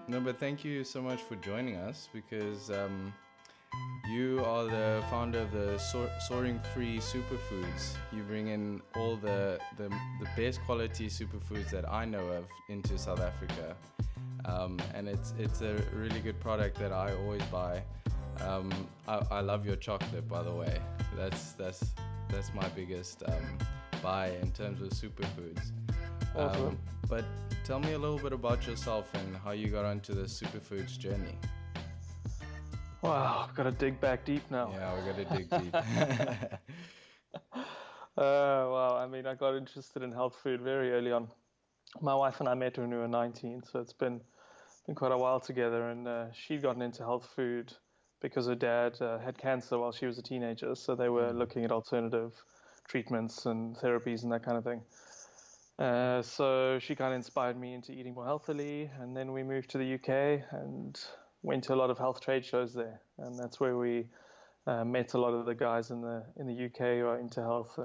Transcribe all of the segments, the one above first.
No, but thank you so much for joining us because you are the founder of the SoaringFree Superfoods. You bring in all the best quality superfoods that I know of into South Africa, and it's a really good product that I always buy. I love your chocolate, by the way. That's my biggest buy in terms of superfoods. Awesome. But tell me a little bit about yourself and how you got onto the superfoods journey. Wow, I've got to dig back deep now. Yeah, we got to dig deep. Well, I mean, I got interested in health food very early on. My wife and I met when we were 19, so it's been quite a while together. And she'd gotten into health food because her dad had cancer while she was a teenager, so they were looking at alternative treatments and therapies and that kind of thing. So she kind of inspired me into eating more healthily, and then we moved to the UK and went to a lot of health trade shows there, and that's where we met a lot of the guys in the UK who are into health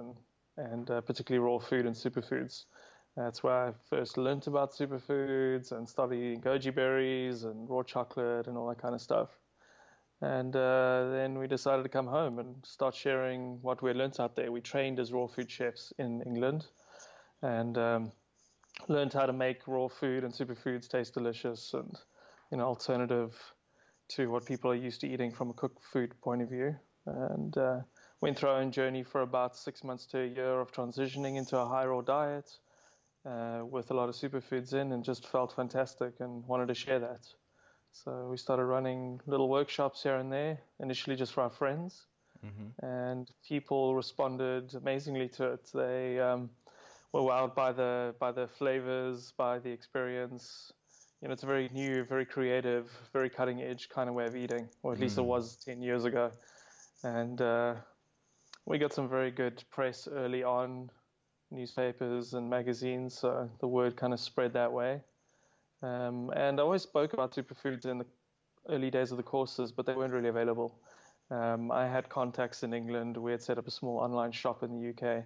and particularly raw food and superfoods. That's where I first learnt about superfoods and started eating goji berries and raw chocolate and all that kind of stuff. And then we decided to come home and start sharing what we learnt out there. We trained as raw food chefs in England and learned how to make raw food and superfoods taste delicious and alternative to what people are used to eating from a cooked food point of view. And went through our own journey for about 6 months to a year of transitioning into a high raw diet with a lot of superfoods in, and just felt fantastic and wanted to share that. So we started running little workshops here and there, initially just for our friends. And people responded amazingly to it. They were wowed by the flavors, by the experience. It's a very new, very creative, very cutting edge kind of way of eating, or at least it was 10 years ago. And we got some very good press early on, newspapers and magazines, so the word kind of spread that way. And I always spoke about superfoods in the early days of the courses, but they weren't really available. I had contacts in England. We had set up a small online shop in the UK.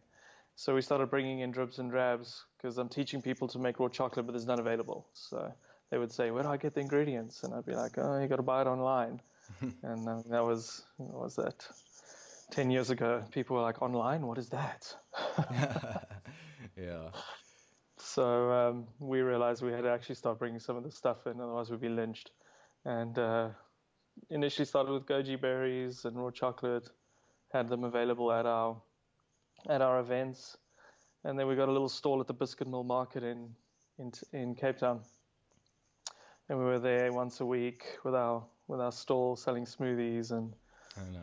So we started bringing in dribs and drabs because I'm teaching people to make raw chocolate, but there's none available. So they would say, where do I get the ingredients? And I'd be like, oh, you got to buy it online. And that was 10 years ago. People were like, online? What is that? Yeah. So we realized we had to actually start bringing some of this stuff in, otherwise we'd be lynched. And initially started with goji berries and raw chocolate, had them available at our events, and then we got a little stall at the Biscuit Mill Market in Cape Town, and we were there once a week with our stall selling smoothies and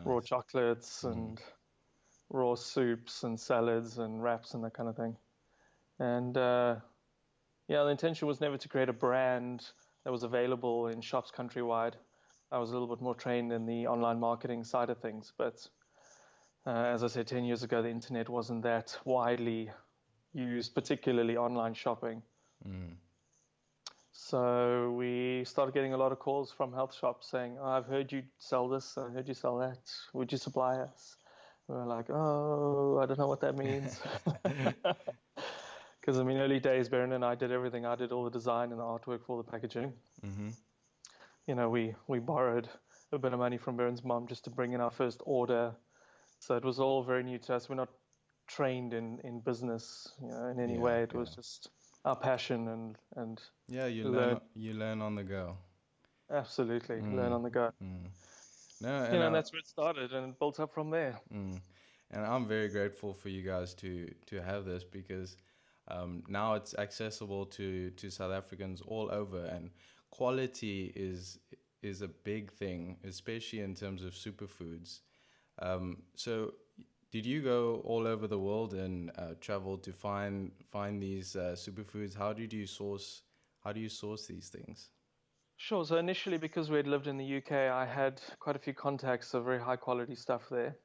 raw chocolates and raw soups and salads and wraps and that kind of thing. And the intention was never to create a brand that was available in shops countrywide. I was a little bit more trained in the online marketing side of things, but as I said, 10 years ago, the internet wasn't that widely used, particularly online shopping. So we started getting a lot of calls from health shops saying, oh, I've heard you sell this, I heard you sell that, would you supply us? We were like, oh, I don't know what that means. Because, early days, Beryn and I did everything. I did all the design and the artwork for all the packaging. We borrowed a bit of money from Beryn's mom just to bring in our first order. So it was all very new to us. We're not trained in business, in any way. It was just our passion and yeah, you learn on the go. Absolutely, learn on the go. No, and that's where it started, and it built up from there. And I'm very grateful for you guys to have this because now it's accessible to South Africans all over, and quality is a big thing, especially in terms of superfoods. So did you go all over the world and travel to find these superfoods? How do you source these things? Sure. So initially, because we had lived in the UK, I had quite a few contacts of very high quality stuff there.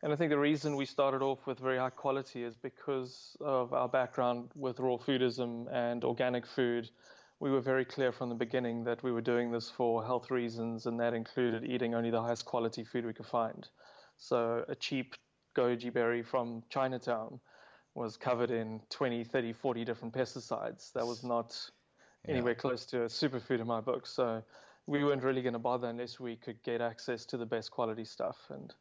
And I think the reason we started off with very high quality is because of our background with raw foodism and organic food. We were very clear from the beginning that we were doing this for health reasons, and that included eating only the highest quality food we could find. So a cheap goji berry from Chinatown was covered in 20, 30, 40 different pesticides. That was not Yeah. anywhere close to a superfood in my book. So we weren't really going to bother unless we could get access to the best quality stuff. And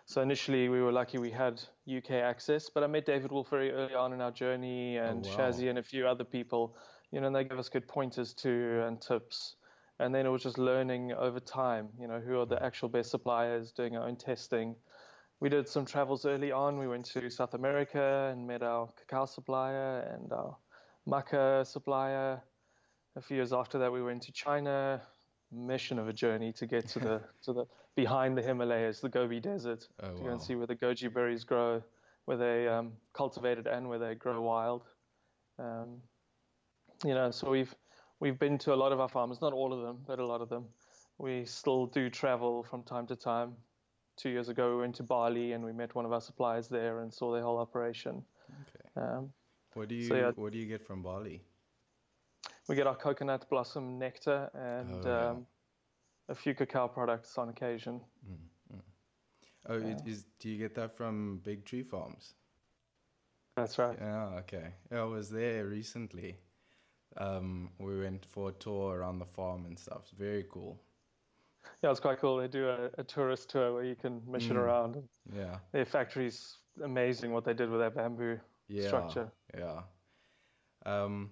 so initially we were lucky we had UK access, but I met David Wolf very early on in our journey, Oh, and wow. Shazzy and a few other people, and they gave us good pointers too and tips. And then it was just learning over time, who are the actual best suppliers, doing our own testing. We did some travels early on. We went to South America and met our cacao supplier and our maca supplier. A few years after that, we went to China. Mission of a journey to get to the behind the Himalayas, the Gobi Desert, Oh, to go and wow. see where the goji berries grow, where they cultivated and where they grow wild. Um, so we've been to a lot of our farmers, not all of them, but a lot of them. We still do travel from time to time. 2 years ago, we went to Bali and we met one of our suppliers there and saw their whole operation. Okay. Um, What do so yeah, you get from Bali? we get our coconut blossom nectar and Oh, yeah. a few cacao products on occasion. Mm, mm. Oh, Yeah, do you get that from big tree farms? that's right. Yeah, okay. Yeah, I was there recently. We went for a tour around the farm and stuff. It's very cool. Yeah, it's quite cool. They do a tourist tour where you can mission Mm, around. And yeah, their factory's amazing what they did with that bamboo yeah, structure. yeah. Um,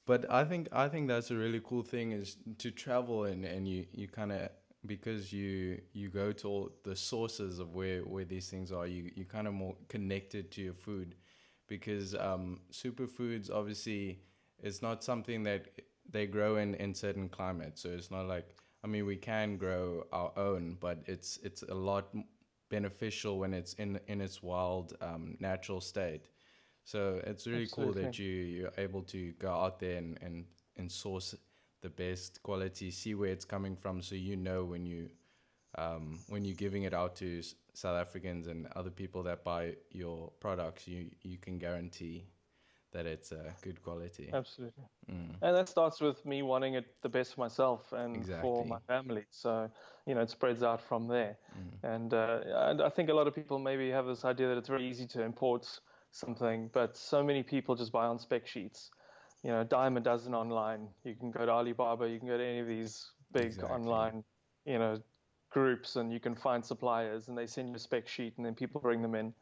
but I think that's a really cool thing is to travel and you kind of because you go to all the sources of where these things are. You kind of more connected to your food because superfoods obviously it's not something that they grow in certain climates. So it's not like I mean we can grow our own, but it's a lot beneficial when it's in its wild natural state. So it's really cool Absolutely. that you're able to go out there and source the best quality, see where it's coming from, so you know when you're giving it out to South Africans and other people that buy your products, you can guarantee that it's good quality. Absolutely. Mm, And that starts with me wanting it the best for myself and for my exactly. family. So, it spreads out from there. Mm, And I think a lot of people maybe have this idea that it's very easy to import something, but so many people just buy on spec sheets. Dime a dozen online. You can go to Alibaba, you can go to any of these big exactly. online, you know, groups, and you can find suppliers, and they send you a spec sheet, and then people bring them in.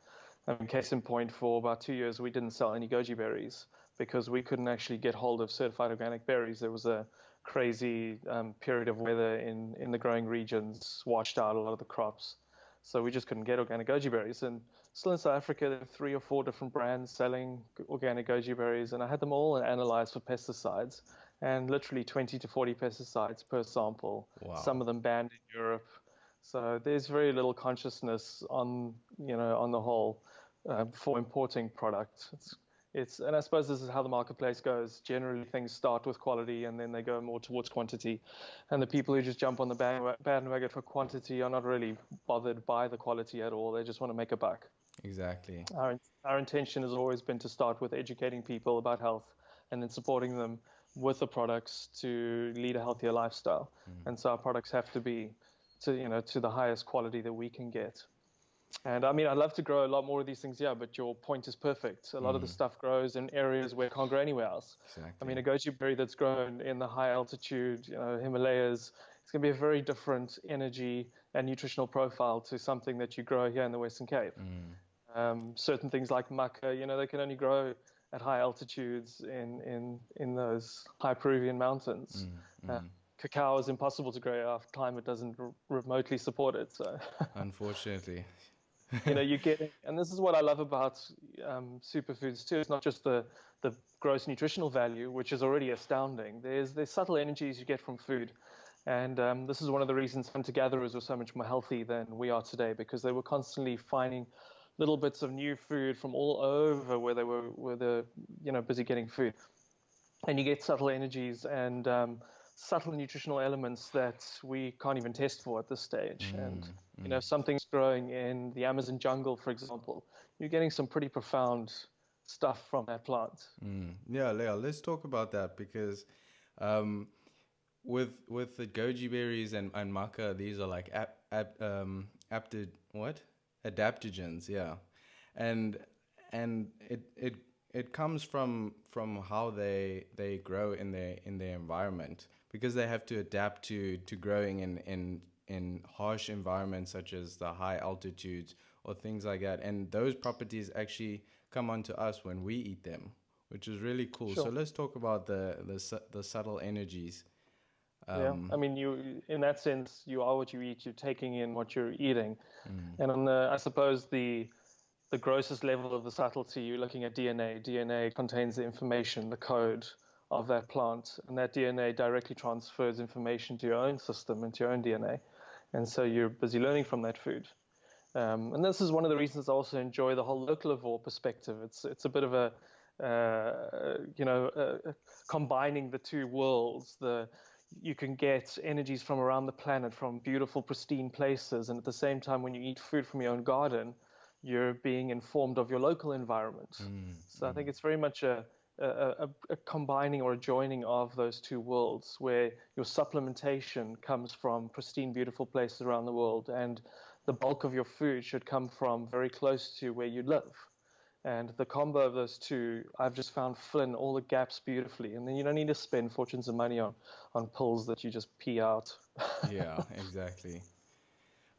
I mean, case in point, for about 2 years, we didn't sell any goji berries because we couldn't actually get hold of certified organic berries. There was a crazy period of weather in the growing regions, washed out a lot of the crops. So we just couldn't get organic goji berries. And still in South Africa, there are 3 or 4 different brands selling organic goji berries. And I had them all analyzed for pesticides, and literally 20 to 40 pesticides per sample, some Wow. of them banned in Europe. So there's very little consciousness on the whole for importing products. And I suppose this is how the marketplace goes. Generally, things start with quality and then they go more towards quantity. And the people who just jump on the bandwagon for quantity are not really bothered by the quality at all. They just want to make a buck. Exactly. Our intention has always been to start with educating people about health and then supporting them with the products to lead a healthier lifestyle. Mm, And so our products have to be to the highest quality that we can get. And I mean, I'd love to grow a lot more of these things, yeah, but your point is perfect. A lot of the mm, stuff grows in areas where it can't grow anywhere else. I mean, exactly. a goji berry that's grown in the high altitude, Himalayas, it's going to be a very different energy and nutritional profile to something that you grow here in the Western Cape. Mm, Certain things like maca, they can only grow at high altitudes in those high Peruvian mountains. mm, Uh, mm. Cacao is impossible to grow. Our climate doesn't remotely support it. So Unfortunately. you get, and this is what I love about superfoods too. It's not just the gross nutritional value, which is already astounding. There's subtle energies you get from food, and this is one of the reasons hunter-gatherers were so much more healthy than we are today, because they were constantly finding little bits of new food from all over where they're busy getting food, and you get subtle energies and subtle nutritional elements that we can't even test for at this stage. And Mm, mm. if something's growing in the Amazon jungle, for example, you're getting some pretty profound stuff from that plant. Yeah, Leo, let's talk about that because um, with the goji berries and maca, these are like aptid what adaptogens, yeah, and it it comes from how they grow in their environment, because they have to adapt to growing in harsh environments such as the high altitudes or things like that. And those properties actually come onto us when we eat them, which is really cool. So Sure. let's talk about the subtle energies. Yeah. I mean, you in that sense, you are what you eat. You're taking in what you're eating. Mm, And on I suppose the grossest level of the subtlety, you're looking at DNA. DNA contains the information, the code of that plant, and that DNA directly transfers information to your own system, into your own DNA. And so you're busy learning from that food. And this is one of the reasons I also enjoy the whole localivore perspective. It's a bit of a combining the two worlds. You can get energies from around the planet, from beautiful, pristine places, and at the same time, when you eat food from your own garden, you're being informed of your local environment. mm, So I mm. think it's very much a combining or a joining of those two worlds, where your supplementation comes from pristine, beautiful places around the world, and the bulk of your food should come from very close to where you live. And the combo of those two, I've just found fill in all the gaps beautifully. And then you don't need to spend fortunes of money on pills that you just pee out. Yeah, exactly.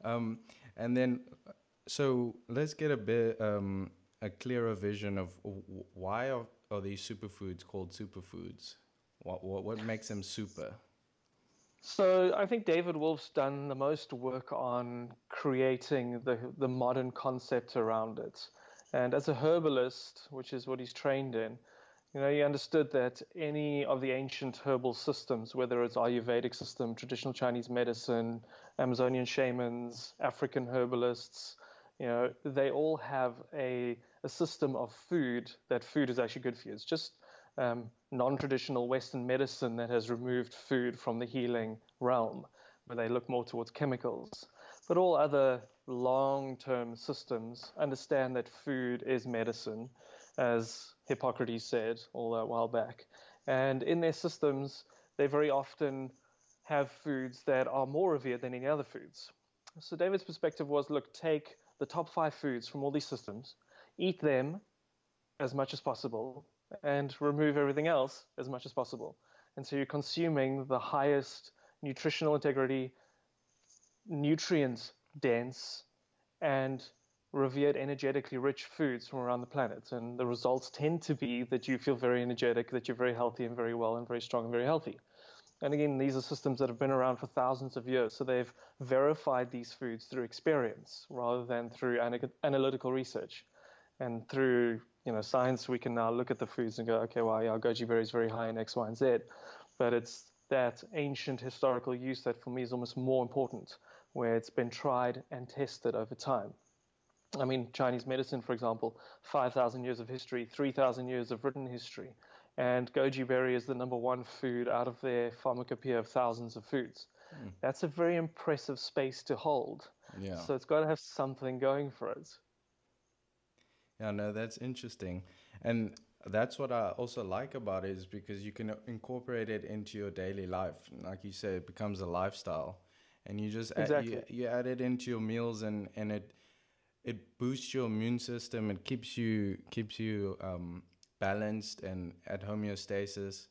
Um, and then, so let's get a clearer vision of why are these superfoods called superfoods? What makes them super? So I think David Wolf's done the most work on creating the modern concept around it. And as a herbalist, which is what he's trained in, he understood that any of the ancient herbal systems, whether it's Ayurvedic system, traditional Chinese medicine, Amazonian shamans, African herbalists, they all have a system of food, that food is actually good for you. It's just non-traditional Western medicine that has removed food from the healing realm, where they look more towards chemicals. But all other long-term systems understand that food is medicine, as Hippocrates said all a while back. And in their systems, they very often have foods that are more revered than any other foods. So David's perspective was, look, take the top 5 foods from all these systems, eat them as much as possible, and remove everything else as much as possible. And so you're consuming the highest nutritional integrity, nutrient dense, and revered energetically rich foods from around the planet. And the results tend to be that you feel very energetic, that you're very healthy and very well and very strong and very healthy. And again, these are systems that have been around for thousands of years. So they've verified these foods through experience rather than through analytical research. And through science, we can now look at the foods and go, okay, well, yeah, goji berry is very high in X, Y, and Z. But it's that ancient historical use that for me is almost more important, where it's been tried and tested over time. I mean, Chinese medicine, for example, 5,000 years of history, 3,000 years of written history. And goji berry is the number one food out of their pharmacopoeia of thousands of foods. Mm. That's a very impressive space to hold. Yeah. So it's got to have something going for it. Yeah, no, that's interesting. And that's what I also like about it, is because you can incorporate it into your daily life. Like you said, it becomes a lifestyle. And you just Exactly. you add it into your meals, and it boosts your immune system. It keeps you balanced and at homeostasis.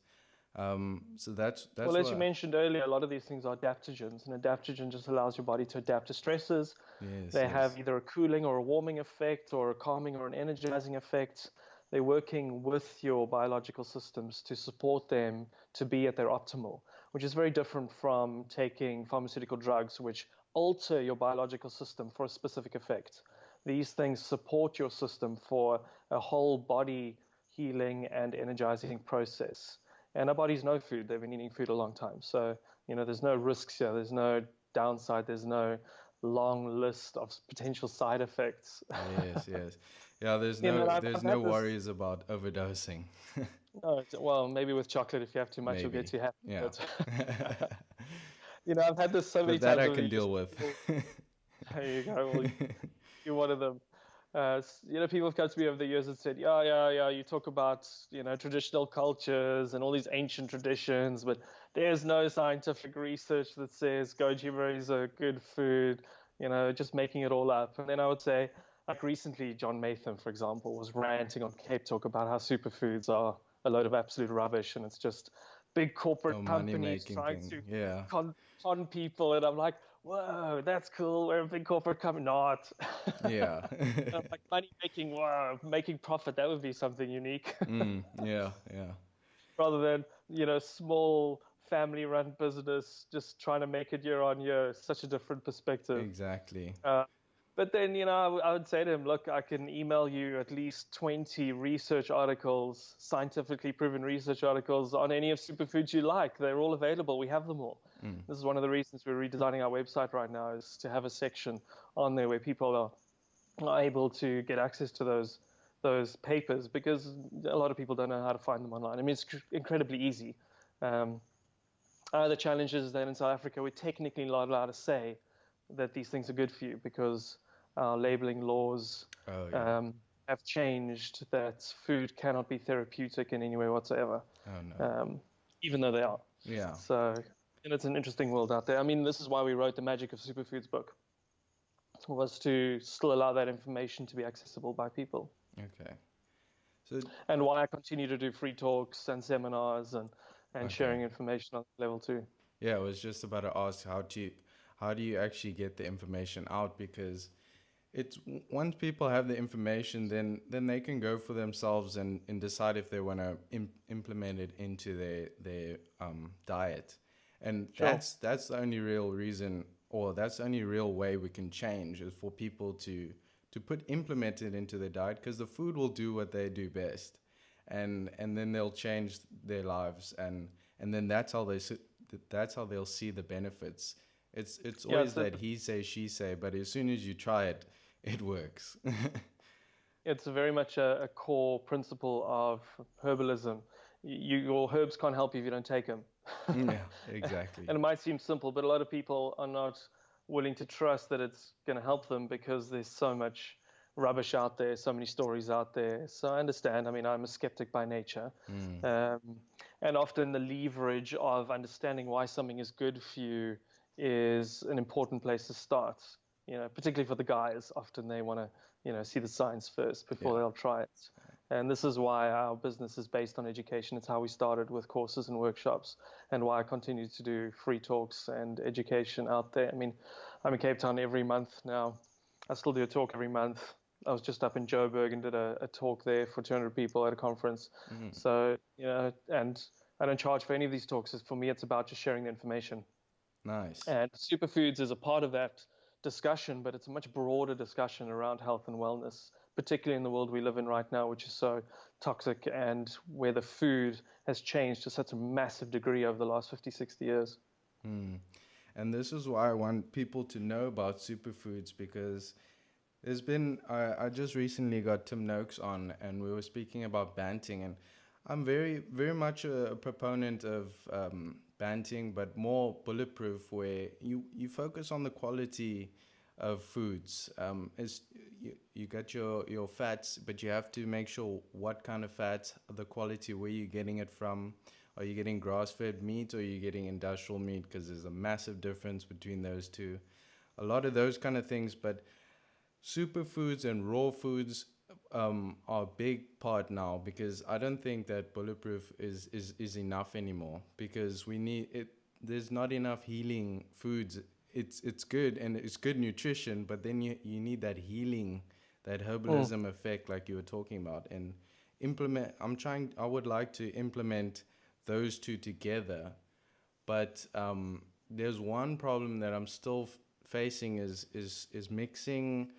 So that's Well, as you what. mentioned earlier, a lot of these things are adaptogens, and adaptogen just allows your body to adapt to stresses. Yes, They yes. have either a cooling or a warming effect, or a calming or an energizing effect. They're working with your biological systems to support them to be at their optimal, which is very different from taking pharmaceutical drugs, which alter your biological system for a specific effect. These things support your system for a whole body healing and energizing process. And our bodies know food. They've been eating food a long time. So, there's no risks here. There's no downside. There's no long list of potential side effects. Yes, yes. Yeah, I've there's no had this. worries about overdosing. No, well, maybe with chocolate, if you have too much, you'll get Maybe. too happy. Yeah. But I've had this so many But that times I over the can years. deal with. There you go. Well, you're one of them. People have come to me over the years and said, yeah, yeah, yeah, you talk about, traditional cultures and all these ancient traditions, but there's no scientific research that says goji berries are good food, just making it all up. And then I would say, like recently, John Matham, for example, was ranting on Cape Talk about how superfoods are a load of absolute rubbish, and it's just big Oh, corporate money companies making trying thing. to Yeah. con people. And I'm like, whoa, that's cool. We're a big corporate company. Not. Yeah. I'm like, money making, wow, making profit, that would be something unique. Yeah, yeah. Rather than, small family run business just trying to make it year on year. Such a different perspective. Exactly. Uh, but then, I would say to him, look, I can email you at least 20 research articles, scientifically proven research articles on any of superfoods you like. They're all available. We have them all. This is one of the reasons we're redesigning our website right now, is to have a section on there where people are able to get access to those papers, because a lot of people don't know how to find them online. I mean, it's incredibly easy. Um, the challenge is that in South Africa, we're technically not allowed to say that these things are good for you, because our labeling laws Oh, yeah. have changed, that food cannot be therapeutic in any way whatsoever, Oh, no. even though they are. Yeah. So, it's an interesting world out there. I mean, this is why we wrote the Magic of Superfoods book, was to still allow that information to be accessible by people. Okay. So, And why I continue to do free talks and seminars and okay. sharing information on level 2. Yeah, I was just about to ask how do you actually get the information out, because it's once people have the information, then they can go for themselves and decide if they want to implement it into their diet, and Sure. that's the only real reason, or that's the only real way we can change, is for people to implement it into their diet, because the food will do what they do best, and then they'll change their lives, and then that's how they'll see the benefits. It's Yeah, always that he say she say, but as soon as you try it, it works. it's very much a core principle of herbalism. Your herbs can't help you if you don't take them. Yeah, exactly. And it might seem simple, but a lot of people are not willing to trust that it's going to help them, because there's so much rubbish out there, so many stories out there. So I understand. I mean, I'm a skeptic by nature. Um, and often the leverage of understanding why something is good for you is an important place to start. Particularly for the guys, often they want to, see the science first before Yeah. they'll try it. And this is why our business is based on education. It's how we started with courses and workshops, and why I continue to do free talks and education out there. I mean, I'm in Cape Town every month now. I still do a talk every month. I was just up in Joburg and did a talk there for 200 people at a conference. So, and I don't charge for any of these talks. For me, it's about just sharing the information. Nice. And superfoods is a part of that discussion, but it's a much broader discussion around health and wellness, particularly in the world we live in right now, which is so toxic, and where the food has changed to such a massive degree over the last 50, 60 years. And this is why I want people to know about superfoods, because there's been I just recently got Tim Noakes on, and we were speaking about banting, and I'm very very much a proponent of banting, but more bulletproof, where you focus on the quality of foods. You got your fats, but you have to make sure what kind of fats, the quality, where you're getting it from. Are you getting grass-fed meat, or are you getting industrial meat? Because there's a massive difference between those two. A lot of those kind of things, but superfoods and raw foods are a big part now, because I don't think that bulletproof is enough anymore, because we need it. There's not enough healing foods. It's good, and it's good nutrition, but then you need that healing, that herbalism effect, like you were talking about, and I would like to implement those two together, but there's one problem that I'm still facing, is mixing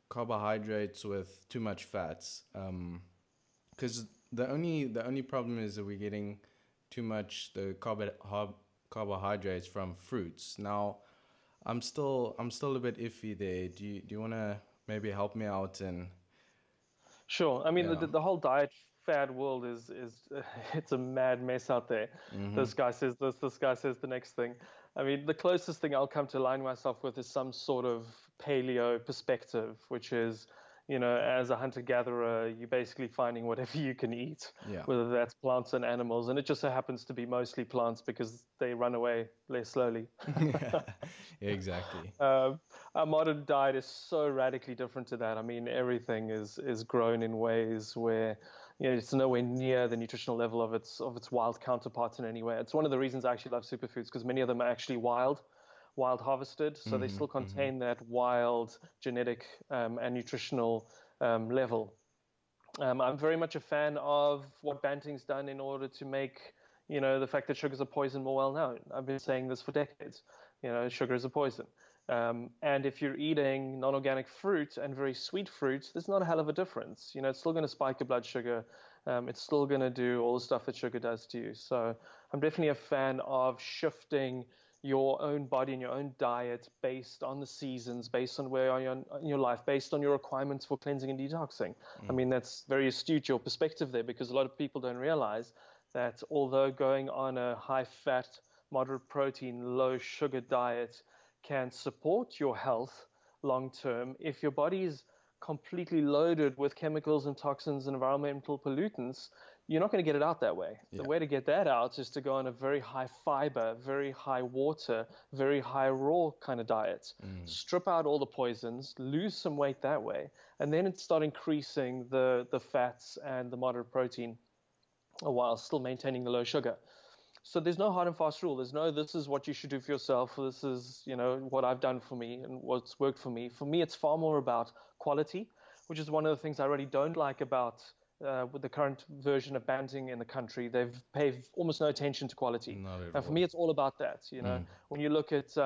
carbohydrates with too much fats, because the only problem is that we're getting too much carbohydrates from fruits. Now, I'm still a bit iffy there. Do you want to maybe help me out? And Sure. I mean, yeah. the whole diet fad world is it's a mad mess out there. This guy says this guy says the next thing. I mean, the closest thing I'll come to align myself with is some sort of paleo perspective, which is, as a hunter-gatherer, you're basically finding whatever you can eat, Yeah. whether that's plants and animals. And it just so happens to be mostly plants because they run away less slowly. Exactly. Um, our modern diet is so radically different to that. I mean, everything is grown in ways where it's nowhere near the nutritional level of its wild counterparts in any way. It's one of the reasons I actually love superfoods because many of them are actually wild harvested, so they still contain that wild genetic and nutritional level. I'm very much a fan of what Banting's done in order to make, the fact that sugars are poison more well known. I've been saying this for decades. Sugar is a poison. And if you're eating non-organic fruit and very sweet fruit, there's not a hell of a difference. It's still going to spike your blood sugar. It's still going to do all the stuff that sugar does to you. So I'm definitely a fan of shifting your own body and your own diet based on the seasons, based on where you are in your life, based on your requirements for cleansing and detoxing. I mean, that's very astute, your perspective there, because a lot of people don't realize that although going on a high-fat, moderate protein, low-sugar diet can support your health long-term, if your body is completely loaded with chemicals and toxins and environmental pollutants, you're not going to get it out that way. The way to get that out is to go on a very high fiber, very high water, very high raw kind of diet. Strip out all the poisons, lose some weight that way, and then start increasing the fats and the moderate protein while still maintaining the low sugar. So there's no hard and fast rule. There's no, this is what you should do for yourself. This is, what I've done for me and what's worked for me. For me, it's far more about quality, which is one of the things I really don't like about with the current version of Banting in the country. They've paid almost no attention to quality. Not at And for all. me, it's all about that. When you look at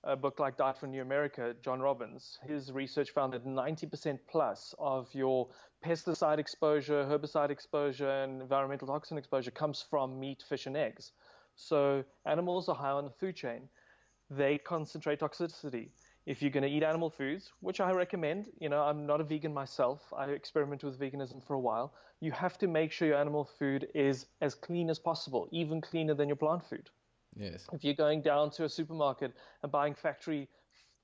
a book like Diet for New America, John Robbins, his research found that 90% plus of your pesticide exposure, herbicide exposure, and environmental toxin exposure comes from meat, fish, and eggs. So animals are high on the food chain. They concentrate toxicity. If you're going to eat animal foods, which I recommend, I'm not a vegan myself. I experimented with veganism for a while. You have to make sure your animal food is as clean as possible, even cleaner than your plant food. Yes. If you're going down to a supermarket and buying factory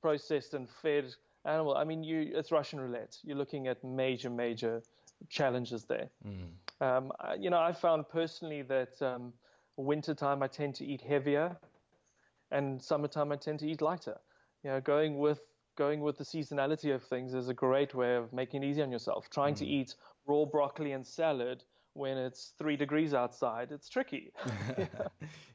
processed and fed animal, I mean, it's Russian roulette. You're looking at major challenges there. I found personally that wintertime I tend to eat heavier, and summertime I tend to eat lighter. Going with the seasonality of things is a great way of making it easy on yourself. Trying to eat raw broccoli and salad when it's 3 degrees outside, it's tricky.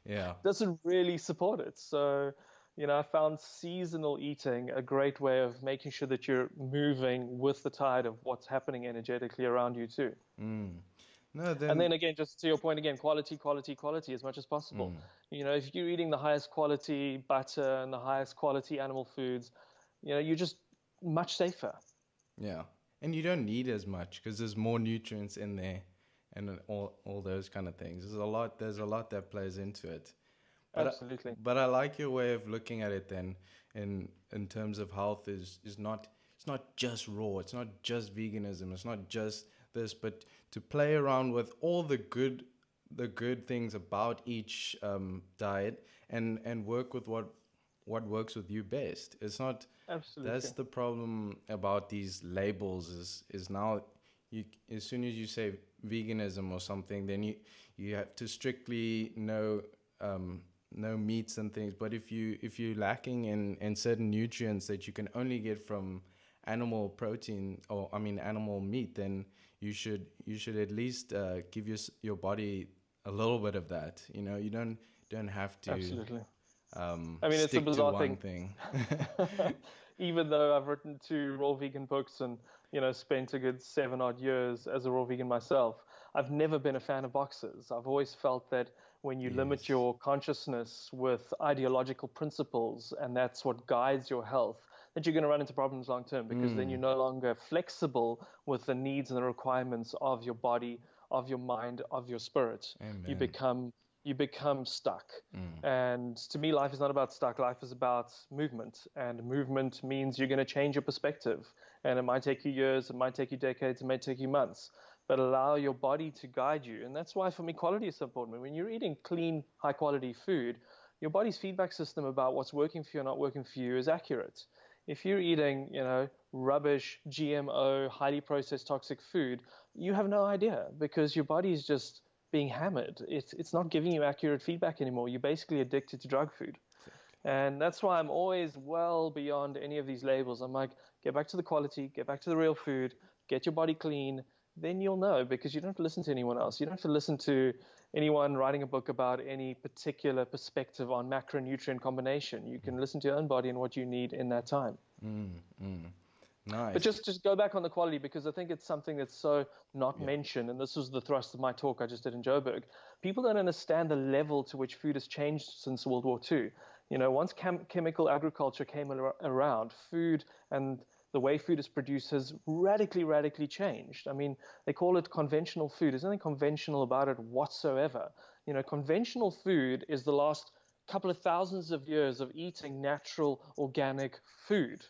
Yeah. Doesn't really support it. So, I found seasonal eating a great way of making sure that you're moving with the tide of what's happening energetically around you too. No, then. And then again, just to your point again, quality as much as possible. If you're eating the highest quality butter and the highest quality animal foods, you're just much safer. Yeah. And you don't need as much because there's more nutrients in there and all those kind of things. There's a lot that plays into it. Absolutely. But I like your way of looking at it then in terms of health is not, it's not just raw, it's not just veganism, it's not just this, but to play around with all the good things about each diet and work with what works with you best. It's not. Absolutely. That's the problem about these labels is now you, as soon as you say veganism or something, then you have to strictly know meats and things. But if you're lacking in certain nutrients that you can only get from animal protein animal meat, then you should at least give your body a little bit of that. You don't have to. Absolutely. It's a stick bizarre to one thing. Even though I've written 2 raw vegan books and spent a good 7 odd years as a raw vegan myself, I've never been a fan of boxes. I've always felt that when you limit your consciousness with ideological principles and that's what guides your health, that you're going to run into problems long term, because then you're no longer flexible with the needs and the requirements of your body, of your mind, of your spirit. Amen. You become stuck. And to me, life is not about stuck. Life is about movement. And movement means you're going to change your perspective. And it might take you years, it might take you decades, it might take you months. But allow your body to guide you. And that's why, for me, quality is so important. When you're eating clean, high-quality food, your body's feedback system about what's working for you and not working for you is accurate. If you're eating, rubbish, GMO, highly processed toxic food, you have no idea because your body is just being hammered. It's not giving you accurate feedback anymore. You're basically addicted to drug food. Exactly. And that's why I'm always well beyond any of these labels. I'm like, get back to the quality, get back to the real food, get your body clean. Then you'll know because you don't have to listen to anyone else. You don't have to listen to anyone writing a book about any particular perspective on macronutrient combination. You can listen to your own body and what you need in that time. But Nice. just go back on the quality because I think it's something that's so not mentioned. And this was the thrust of my talk I just did in Joburg. People don't understand the level to which food has changed since World War II. Once chemical agriculture came around, food and the way food is produced has radically, radically changed. I mean, they call it conventional food. There's nothing conventional about it whatsoever. Conventional food is the last couple of thousands of years of eating natural, organic food.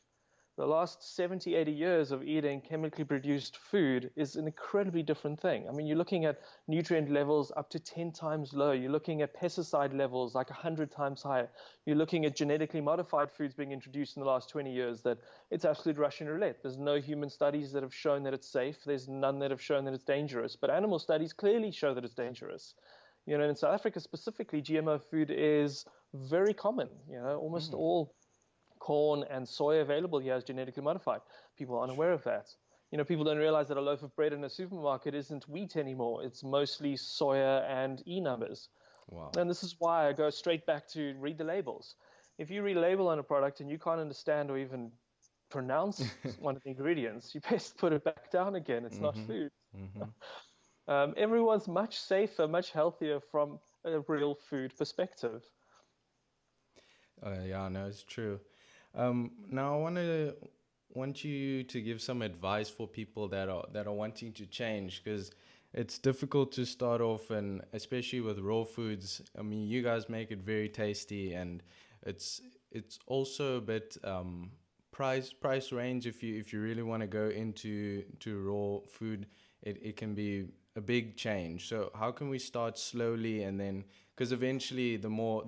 The last 70, 80 years of eating chemically produced food is an incredibly different thing. I mean, you're looking at nutrient levels up to 10 times lower. You're looking at pesticide levels like 100 times higher. You're looking at genetically modified foods being introduced in the last 20 years that it's absolute Russian roulette. There's no human studies that have shown that it's safe. There's none that have shown that it's dangerous. But animal studies clearly show that it's dangerous. In South Africa specifically, GMO food is very common. Almost all corn and soy available here is genetically modified. People aren't aware of that. People don't realize that a loaf of bread in a supermarket isn't wheat anymore. It's mostly soya and E numbers. Wow. And this is why I go straight back to read the labels. If you read a label on a product and you can't understand or even pronounce one of the ingredients, you best put it back down again. It's not food. Everyone's much safer, much healthier from a real food perspective. Yeah, no, it's true. Now I want you to give some advice for people that are wanting to change, because it's difficult to start off, and especially with raw foods. I mean, you guys make it very tasty, and it's also a bit price range. If you really want to go into raw food, it can be a big change. So how can we start slowly, and then, because eventually the more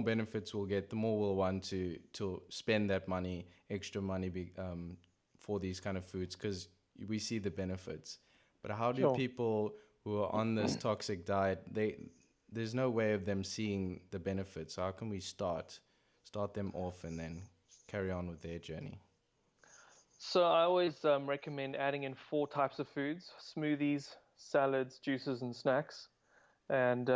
benefits we'll get, the more we'll want to spend that money, extra money, for these kind of foods, because we see the benefits. But how do Sure. people who are on this toxic diet, there's no way of them seeing the benefits? So how can we start them off and then carry on with their journey? So I always recommend adding in 4 types of foods: smoothies, salads, juices, and snacks. And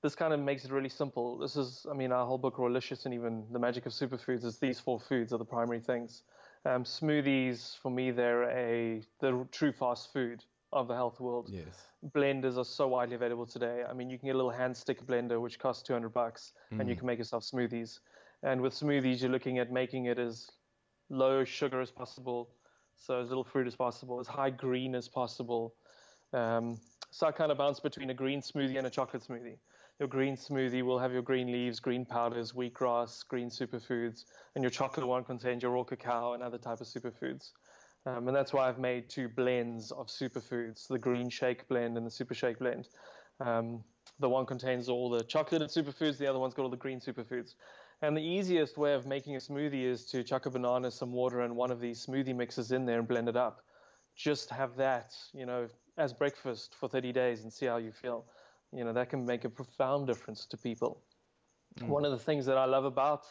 this kind of makes it really simple. This is, I mean, our whole book, Rawlicious, and even the magic of superfoods is these 4 foods are the primary things. Smoothies, for me, they're the true fast food of the health world. Yes. Blenders are so widely available today. I mean, you can get a little hand stick blender, which costs $200, and you can make yourself smoothies. And with smoothies, you're looking at making it as low sugar as possible, so as little fruit as possible, as high green as possible. So I kind of bounce between a green smoothie and a chocolate smoothie. Your green smoothie will have your green leaves, green powders, wheatgrass, green superfoods, and your chocolate one contains your raw cacao and other type of superfoods. And that's why I've made 2 blends of superfoods, the green shake blend and the super shake blend. The one contains all the chocolated superfoods, the other one's got all the green superfoods. And the easiest way of making a smoothie is to chuck a banana, some water, and one of these smoothie mixes in there and blend it up. Just have that, as breakfast for 30 days and see how you feel. That can make a profound difference to people. One of the things that I love about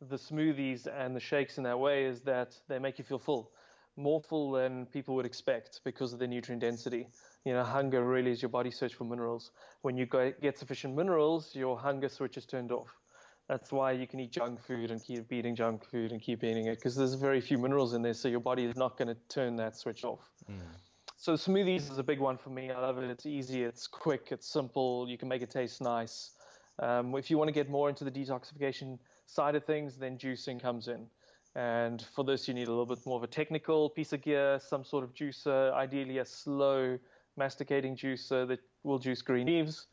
the smoothies and the shakes in that way is that they make you feel full, more full than people would expect because of the nutrient density. Hunger really is your body's search for minerals. When you get sufficient minerals, your hunger switch is turned off. That's why you can eat junk food and keep eating junk food and keep eating it, because there's very few minerals in there, so your body is not going to turn that switch off. So smoothies is a big one for me. I love it. It's easy, it's quick, it's simple. You can make it taste nice. If you want to get more into the detoxification side of things, then juicing comes in. And for this, you need a little bit more of a technical piece of gear, some sort of juicer, ideally a slow masticating juicer that will juice green leaves,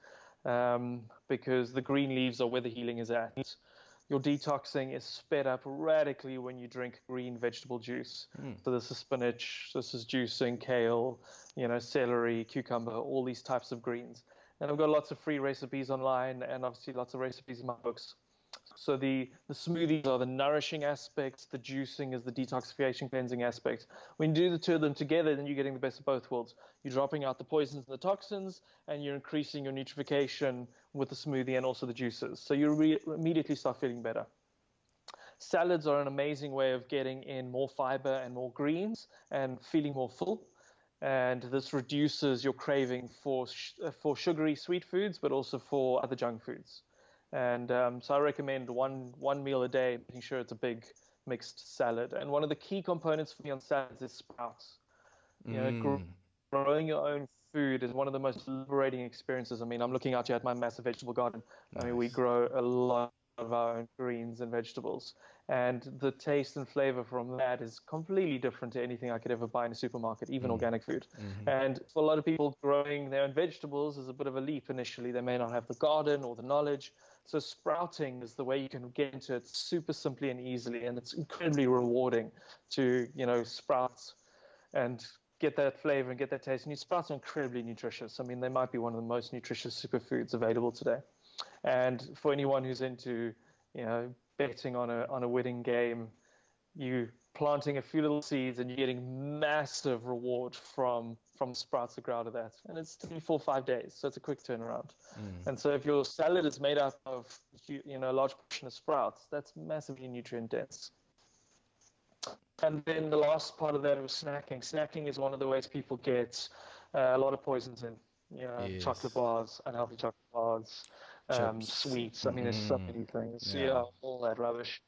because the green leaves are where the healing is at. Your detoxing is sped up radically when you drink green vegetable juice. So this is spinach, this is juicing kale, celery, cucumber, all these types of greens. And I've got lots of free recipes online and obviously lots of recipes in my books. So the smoothies are the nourishing aspects, the juicing is the detoxification, cleansing aspect. When you do the two of them together, then you're getting the best of both worlds. You're dropping out the poisons and the toxins, and you're increasing your nutrification with the smoothie and also the juices. So you immediately start feeling better. Salads are an amazing way of getting in more fiber and more greens and feeling more full. And this reduces your craving for sugary sweet foods, but also for other junk foods. And so I recommend one meal a day, making sure it's a big mixed salad. And one of the key components for me on salads is sprouts. You know, growing your own food is one of the most liberating experiences. I mean, I'm looking out here at my massive vegetable garden. I mean, we grow a lot of our own greens and vegetables, and the taste and flavor from that is completely different to anything I could ever buy in a supermarket, even organic food. And for a lot of people, growing their own vegetables is a bit of a leap initially. They may not have the garden or the knowledge. So sprouting is the way you can get into it super simply and easily, and it's incredibly rewarding to, you know, sprouts and get that flavor and get that taste. And your sprouts are incredibly nutritious. I mean, they might be one of the most nutritious superfoods available today. And for anyone who's into, you know, betting on a winning game, you planting a few little seeds and you're getting massive reward from sprouts that grow out of that. And it's 3, 4, 5 days, so it's a quick turnaround. And so if your salad is made up of, you know, a large portion of sprouts, that's massively nutrient dense. And then the last part of that was snacking. Snacking is one of the ways people get a lot of poisons in. You know, chocolate bars, unhealthy chocolate bars, sweets. I mean, there's so many things. Yeah, all that rubbish.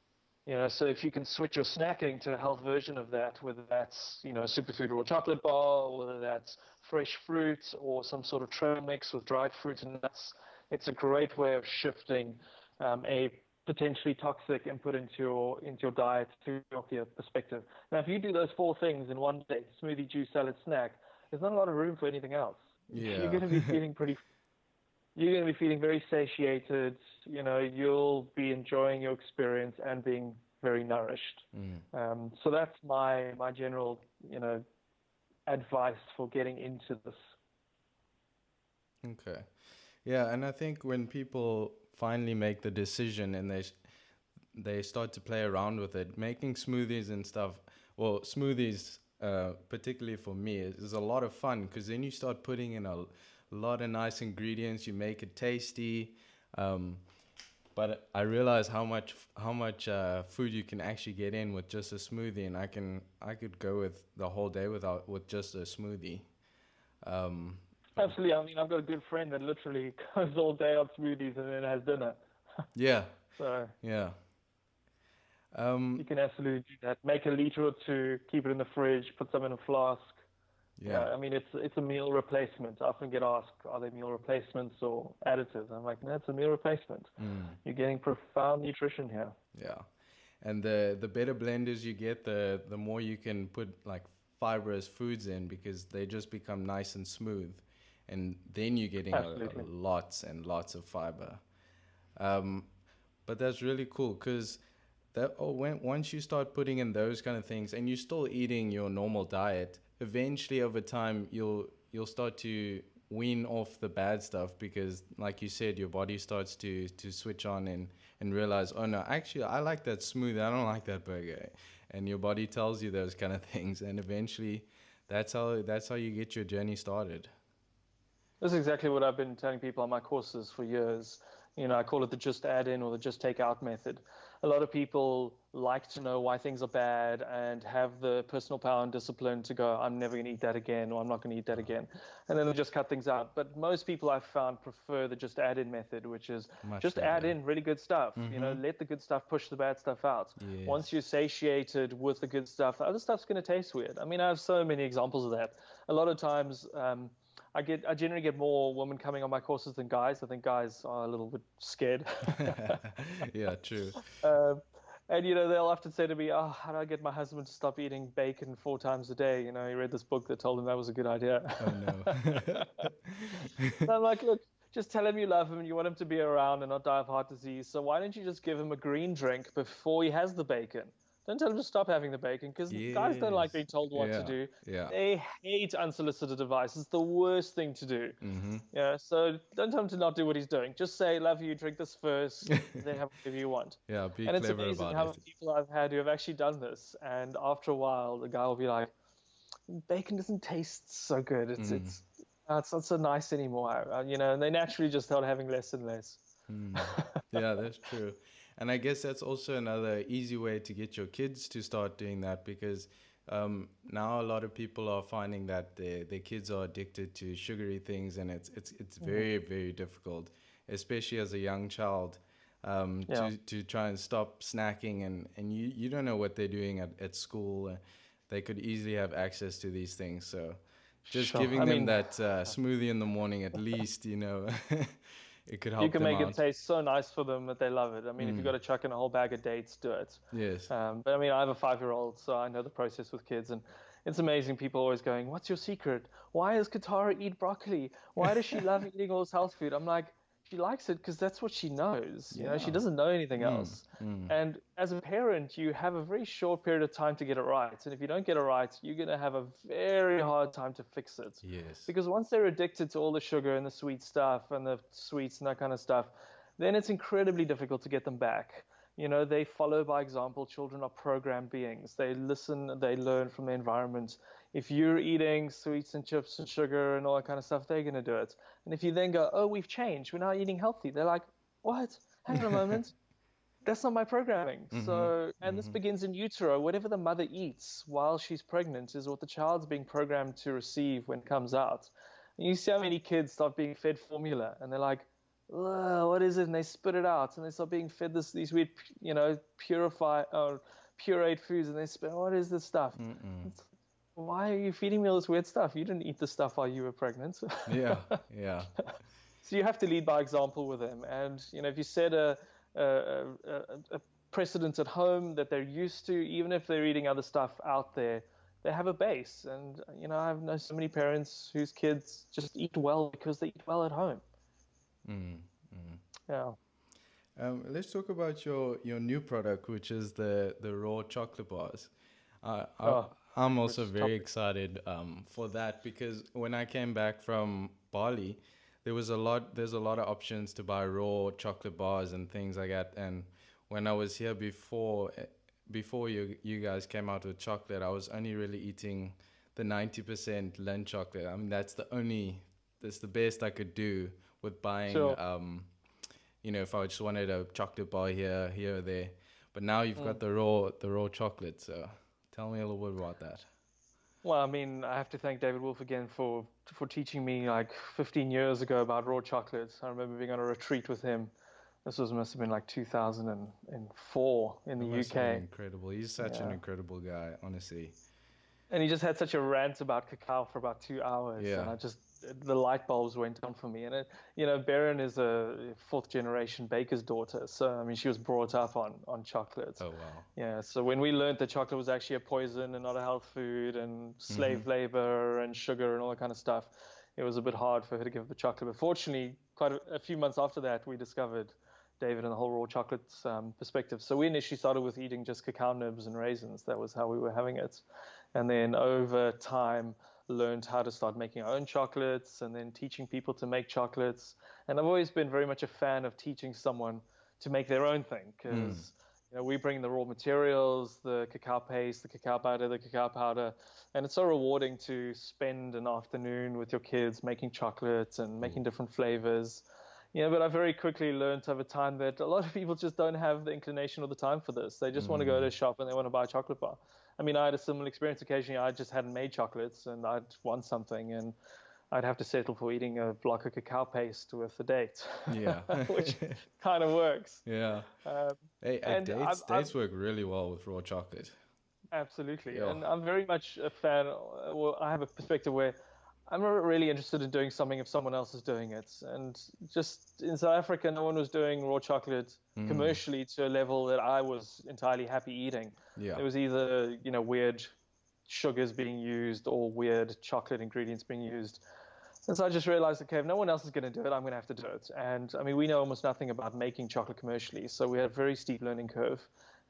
You know, so if you can switch your snacking to a health version of that, whether that's, you know, a superfood raw chocolate bar, whether that's fresh fruit or some sort of trail mix with dried fruit and nuts, it's a great way of shifting a potentially toxic input into your diet to a healthier perspective. Now, if you do those 4 things in one day, smoothie, juice, salad, snack, there's not a lot of room for anything else. Yeah. You're going to be feeling you're going to be feeling very satiated. You know, you'll be enjoying your experience and being very nourished. So that's my general, you know, advice for getting into this. Okay. Yeah, and I think when people finally make the decision and they start to play around with it, making smoothies and stuff, well, smoothies, particularly for me, is a lot of fun, because then you start putting in a lot of nice ingredients, you make it tasty, but I realize how much food you can actually get in with just a smoothie, and I could go with the whole day with just a smoothie. Absolutely. I mean, I've got a good friend that literally goes all day on smoothies and then has dinner. Yeah. So yeah. You can absolutely do that. Make a liter or 2, keep it in the fridge, put some in a flask. Yeah. I mean, it's a meal replacement. I often get asked, are they meal replacements or additives? I'm like, no, it's a meal replacement. You're getting profound nutrition here. Yeah. And the better blenders you get, the more you can put like fibrous foods in, because they just become nice and smooth. And then you're getting lots and lots of fiber. But that's really cool, because once you start putting in those kind of things and you're still eating your normal diet, eventually over time you'll start to wean off the bad stuff, because like you said, your body starts to switch on and realize, oh no, actually I like that smoothie, I don't like that burger. And your body tells you those kind of things, and eventually that's how you get your journey started. That's exactly what I've been telling people on my courses for years. You know, I call it the just add in or the just take out method. A lot of people like to know why things are bad and have the personal power and discipline to go, I'm never going to eat that again, or I'm not going to eat that again. And then they just cut things out. But most people I've found prefer the just add in method, which is just add in really good stuff. You know, let the good stuff push the bad stuff out. Yes. Once you're satiated with the good stuff, the other stuff's going to taste weird. I mean, I have so many examples of that. A lot of times, I generally get more women coming on my courses than guys. I think guys are a little bit scared. Yeah, true. And, you know, they'll often say to me, oh, how do I get my husband to stop eating bacon 4 times a day? You know, he read this book that told him that was a good idea. Oh, no. So I'm like, look, just tell him you love him and you want him to be around and not die of heart disease. So why don't you just give him a green drink before he has the bacon? Don't tell them to stop having the bacon, because guys don't like Yes. being told what to Yeah. do. Yeah. They hate unsolicited advice. It's the worst thing to do. Mm-hmm. Yeah, so don't tell him to not do what he's doing. Just say, love you, drink this first, then have whatever you want. Yeah, be And it's clever amazing about how it. many people I've had who have actually done this. And after a while, the guy will be like, bacon doesn't taste so good. Mm. It's not so nice anymore. And they naturally just start having less and less. Mm. Yeah, that's true. And I guess that's also another easy way to get your kids to start doing that, because now a lot of people are finding that their kids are addicted to sugary things, and it's very, very difficult, especially as a young child, Yeah. to try and stop snacking, and you don't know what they're doing at school. They could easily have access to these things. So just Sure. giving them that smoothie in the morning, at least, it could you help can them make it out. taste so nice for them that they love it. I mean, if you've got to chuck in a whole bag of dates, do it. Yes. But I mean, I have a 5-year-old, so I know the process with kids, and it's amazing. People always going, "What's your secret? Why does Katara eat broccoli? Why does she love eating all this health food?" I'm like, she likes it because that's what she knows. She Yeah. doesn't know anything Mm, else. mm. And as a parent, you have a very short period of time to get it right. And if you don't get it right, you're going to have a very hard time to fix it. Yes. Because once they're addicted to all the sugar and the sweet stuff and the sweets and that kind of stuff, then it's incredibly difficult to get them back. They follow by example. Children are programmed beings. They listen, they learn from the environment. If you're eating sweets and chips and sugar and all that kind of stuff, they're going to do it. And if you then go, oh, we've changed, we're now eating healthy, they're like, what? Hang on a moment. That's not my programming. Mm-hmm. So, and this Mm-hmm. begins in utero. Whatever the mother eats while she's pregnant is what the child's being programmed to receive when it comes out. And you see how many kids start being fed formula and they're like, "Ugh, what is it?" And they spit it out and they start being fed these weird, purified or pureed foods, and they spit, what is this stuff? Why are you feeding me all this weird stuff? You didn't eat this stuff while you were pregnant. Yeah. Yeah. So you have to lead by example with them. And, if you set a precedent at home that they're used to, even if they're eating other stuff out there, they have a base. And, I know so many parents whose kids just eat well because they eat well at home. Mm, mm. Yeah. Let's talk about your new product, which is the raw chocolate bars. Oh, I'm also which very topic? excited for that, because when I came back from Bali, there's a lot of options to buy raw chocolate bars and things like that. And when I was here before you guys came out with chocolate, I was only really eating the 90% Lindt chocolate. I mean, that's the best I could do with buying. Sure. If I just wanted a chocolate bar here or there. But now you've got the raw chocolate. So tell me a little bit about that. Well, I mean, I have to thank David Wolf again for teaching me like 15 years ago about raw chocolates. I remember being on a retreat with him. Must have been like 2004 in That the must have been UK. incredible. He's such an incredible guy, honestly. And he just had such a rant about cacao for about 2 hours. Yeah. And the light bulbs went on for me. And, Beryn is a fourth generation baker's daughter. So, I mean, she was brought up on chocolate. Oh, wow. Yeah. So when we learned that chocolate was actually a poison and not a health food, and slave labor and sugar and all that kind of stuff, it was a bit hard for her to give up the chocolate. But fortunately, quite a few months after that, we discovered David and the whole raw chocolate perspective. So we initially started with eating just cacao nibs and raisins. That was how we were having it. And then over time, learned how to start making our own chocolates and then teaching people to make chocolates. And I've always been very much a fan of teaching someone to make their own thing, because we bring the raw materials, the cacao paste, the cacao butter, the cacao powder, and it's so rewarding to spend an afternoon with your kids making chocolates and making different flavors. But I very quickly learned over time that a lot of people just don't have the inclination or the time for this. They just want to go to a shop and they want to buy a chocolate bar. I mean, I had a similar experience. Occasionally, I just hadn't made chocolates and I'd want something, and I'd have to settle for eating a block of cacao paste with a date, Yeah. which kind of works. Yeah. Hey, And dates work really well with raw chocolate. absolutely. Yeah. And I'm very much a fan. Well, I have a perspective where I'm not really interested in doing something if someone else is doing it. And just in South Africa, no one was doing raw chocolate commercially to a level that I was entirely happy eating. Yeah. There was either, weird sugars being used or weird chocolate ingredients being used. And so I just realized, okay, if no one else is going to do it, I'm going to have to do it. And I mean, we know almost nothing about making chocolate commercially. So we had a very steep learning curve.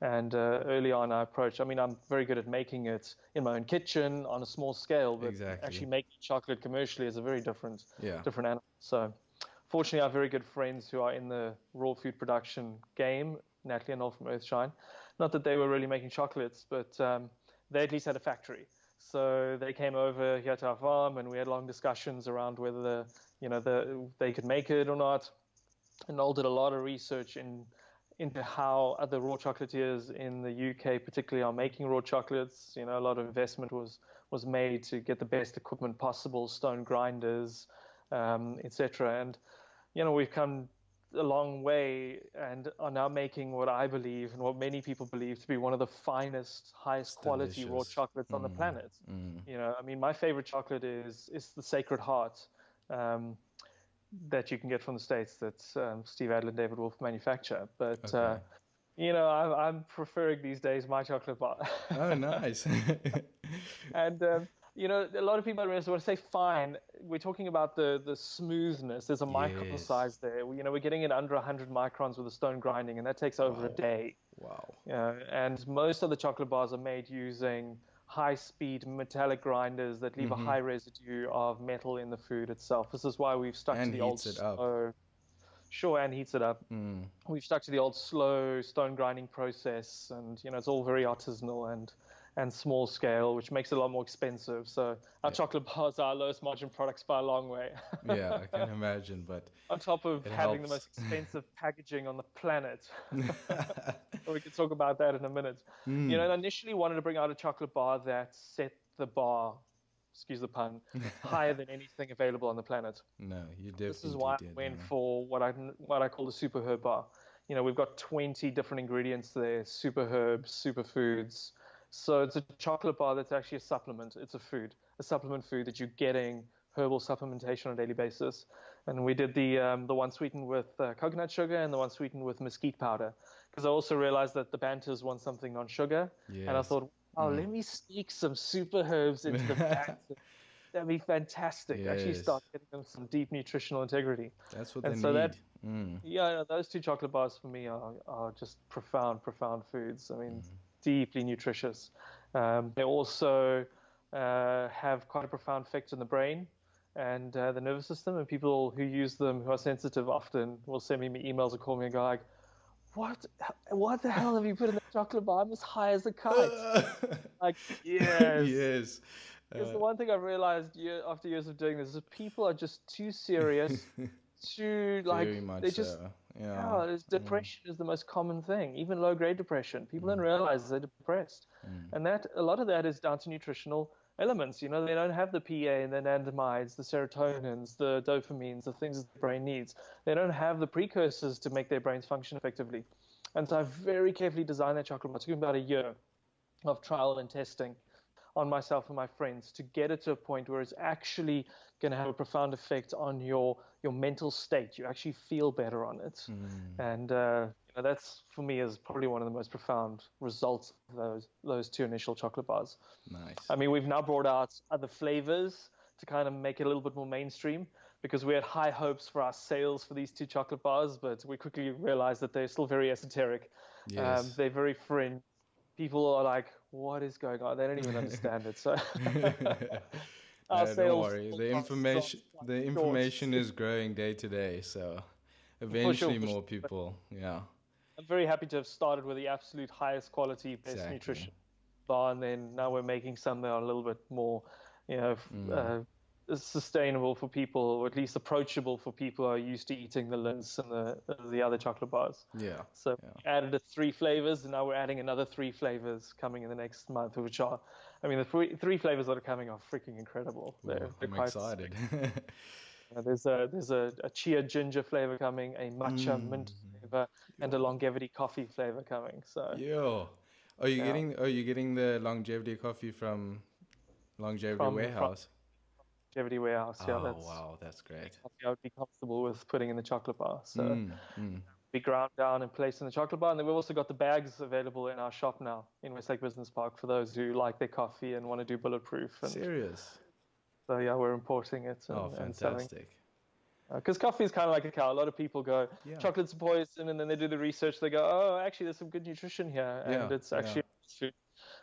And early on, I mean, I'm very good at making it in my own kitchen on a small scale, but Exactly. actually making chocolate commercially is a very Yeah. different animal. So fortunately, I have very good friends who are in the raw food production game, Natalie and all from Earthshine. Not that they were really making chocolates, but they at least had a factory. So they came over here to our farm, and we had long discussions around whether they could make it or not. And Noel did a lot of research into how other raw chocolatiers in the UK, particularly, are making raw chocolates. A lot of investment was made to get the best equipment possible, stone grinders, etc. And we've come a long way and are now making what I believe and what many people believe to be one of the finest, highest It's quality raw delicious. chocolates on the planet. Mm. I mean, my favorite chocolate is the Sacred Heart. That you can get from the States that Steve Adler and David Wolf manufacture. But, Okay. I'm preferring these days my chocolate bar. Oh, nice. And, a lot of people when I say fine, we're talking about the smoothness. There's a micron Yes. size there. We're getting it under 100 microns with a stone grinding, and that takes over a Wow. day. Wow. And most of the chocolate bars are made using high-speed metallic grinders that leave a Mm-hmm. high residue of metal in the food itself. This is why we've stuck to And the old heats it up. slow, sure, and heats it up. Mm. We've stuck to the old slow stone grinding process, and it's all very artisanal and small scale, which makes it a lot more expensive. So our Yeah. chocolate bars are our lowest margin products by a long way. Yeah, I can imagine, but On top of it having the helps. most expensive packaging on the planet. We can talk about that in a minute. Mm. I initially wanted to bring out a chocolate bar that set the bar, excuse the pun, higher than anything available on the planet. No, you This is why definitely I did. went for what I call the super herb bar. We've got 20 different ingredients there, super herbs, superfoods. So it's a chocolate bar that's actually a supplement. It's a supplement food that you're getting herbal supplementation on a daily basis. And we did the one sweetened with coconut sugar and the one sweetened with mesquite powder. Because I also realized that the Banters want something non-sugar. And I Yes. thought, oh, let me sneak some super herbs into the Banter. That'd be fantastic. Actually Yes. start getting them some deep nutritional integrity. That's what they And so that, need. Mm. yeah, those two chocolate bars for me are just profound foods. I mean, deeply nutritious. They also have quite a profound effect on the brain and the nervous system. And people who use them who are sensitive often will send me emails or call me and go like, what the hell have you put in the chocolate bar? I'm as high as a kite. Like, yes. Yes. Because the one thing I've realized after years of doing this is people are just too serious, too Very like much they just so. Yeah. depression is the most common thing, even low grade depression. People don't realize they're depressed, and that a lot of that is down to nutritional elements. They don't have the PA and the anandamides, the serotonins, the dopamines, the things that the brain needs. They don't have the precursors to make their brains function effectively. And so I've very carefully designed that chocolate bar. It took me about a year of trial and testing on myself and my friends to get it to a point where it's actually going to have a profound effect on your mental state. You actually feel better on it. And that's for me is probably one of the most profound results of those two initial chocolate bars. Nice. I mean, we've now brought out other flavors to kind of make it a little bit more mainstream because we had high hopes for our sales for these two chocolate bars, but we quickly realized that they're still very esoteric. Yes. They're very fringe. People are like, what is going on? They don't even understand it. So our Don't sales worry. forecast The short. information is growing day to day, so For sure, eventually for sure. more people. Yeah. I'm very happy to have started with the absolute highest quality, best Exactly. nutrition bar, and then now we're making some that are a little bit more, you know, sustainable for people, or at least approachable for people who are used to eating the Lints and the other chocolate bars. Yeah. So Yeah. we added 3 flavors, and now we're adding another 3 flavors coming in the next month, which are, I mean, the three flavors that are coming are freaking incredible. They're I'm quite. excited. There's a chia ginger flavor coming, a matcha mint flavor, and a longevity coffee flavor coming. So Yo. yeah, Are you getting the longevity coffee from Longevity from Warehouse? longevity warehouse. Yeah, Oh that's wow, that's great. coffee I would be comfortable with putting in the chocolate bar. So Mm, mm. be ground down and placed in the chocolate bar. And then we've also got the bags available in our shop now in Westlake Business Park for those who like their coffee and want to do bulletproof. And Serious. so yeah, we're importing it Oh, and selling. fantastic. Because coffee is kind of like a cow. A lot of people go, Yeah. chocolate's poison, and then they do the research. They go, oh, actually, there's some good nutrition here, Yeah. and it's Yeah. actually food.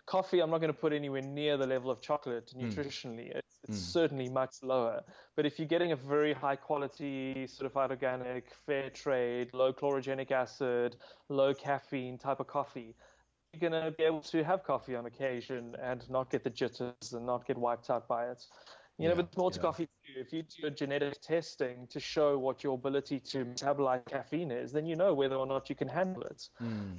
Coffee, I'm not going to put anywhere near the level of chocolate nutritionally. It's certainly much lower. But if you're getting a very high quality, certified organic, fair trade, low chlorogenic acid, low caffeine type of coffee, you're going to be able to have coffee on occasion and not get the jitters and not get wiped out by it. Yeah. But more to Yeah. coffee too. If you do your genetic testing to show what your ability to metabolize caffeine is, then you know whether or not you can handle it.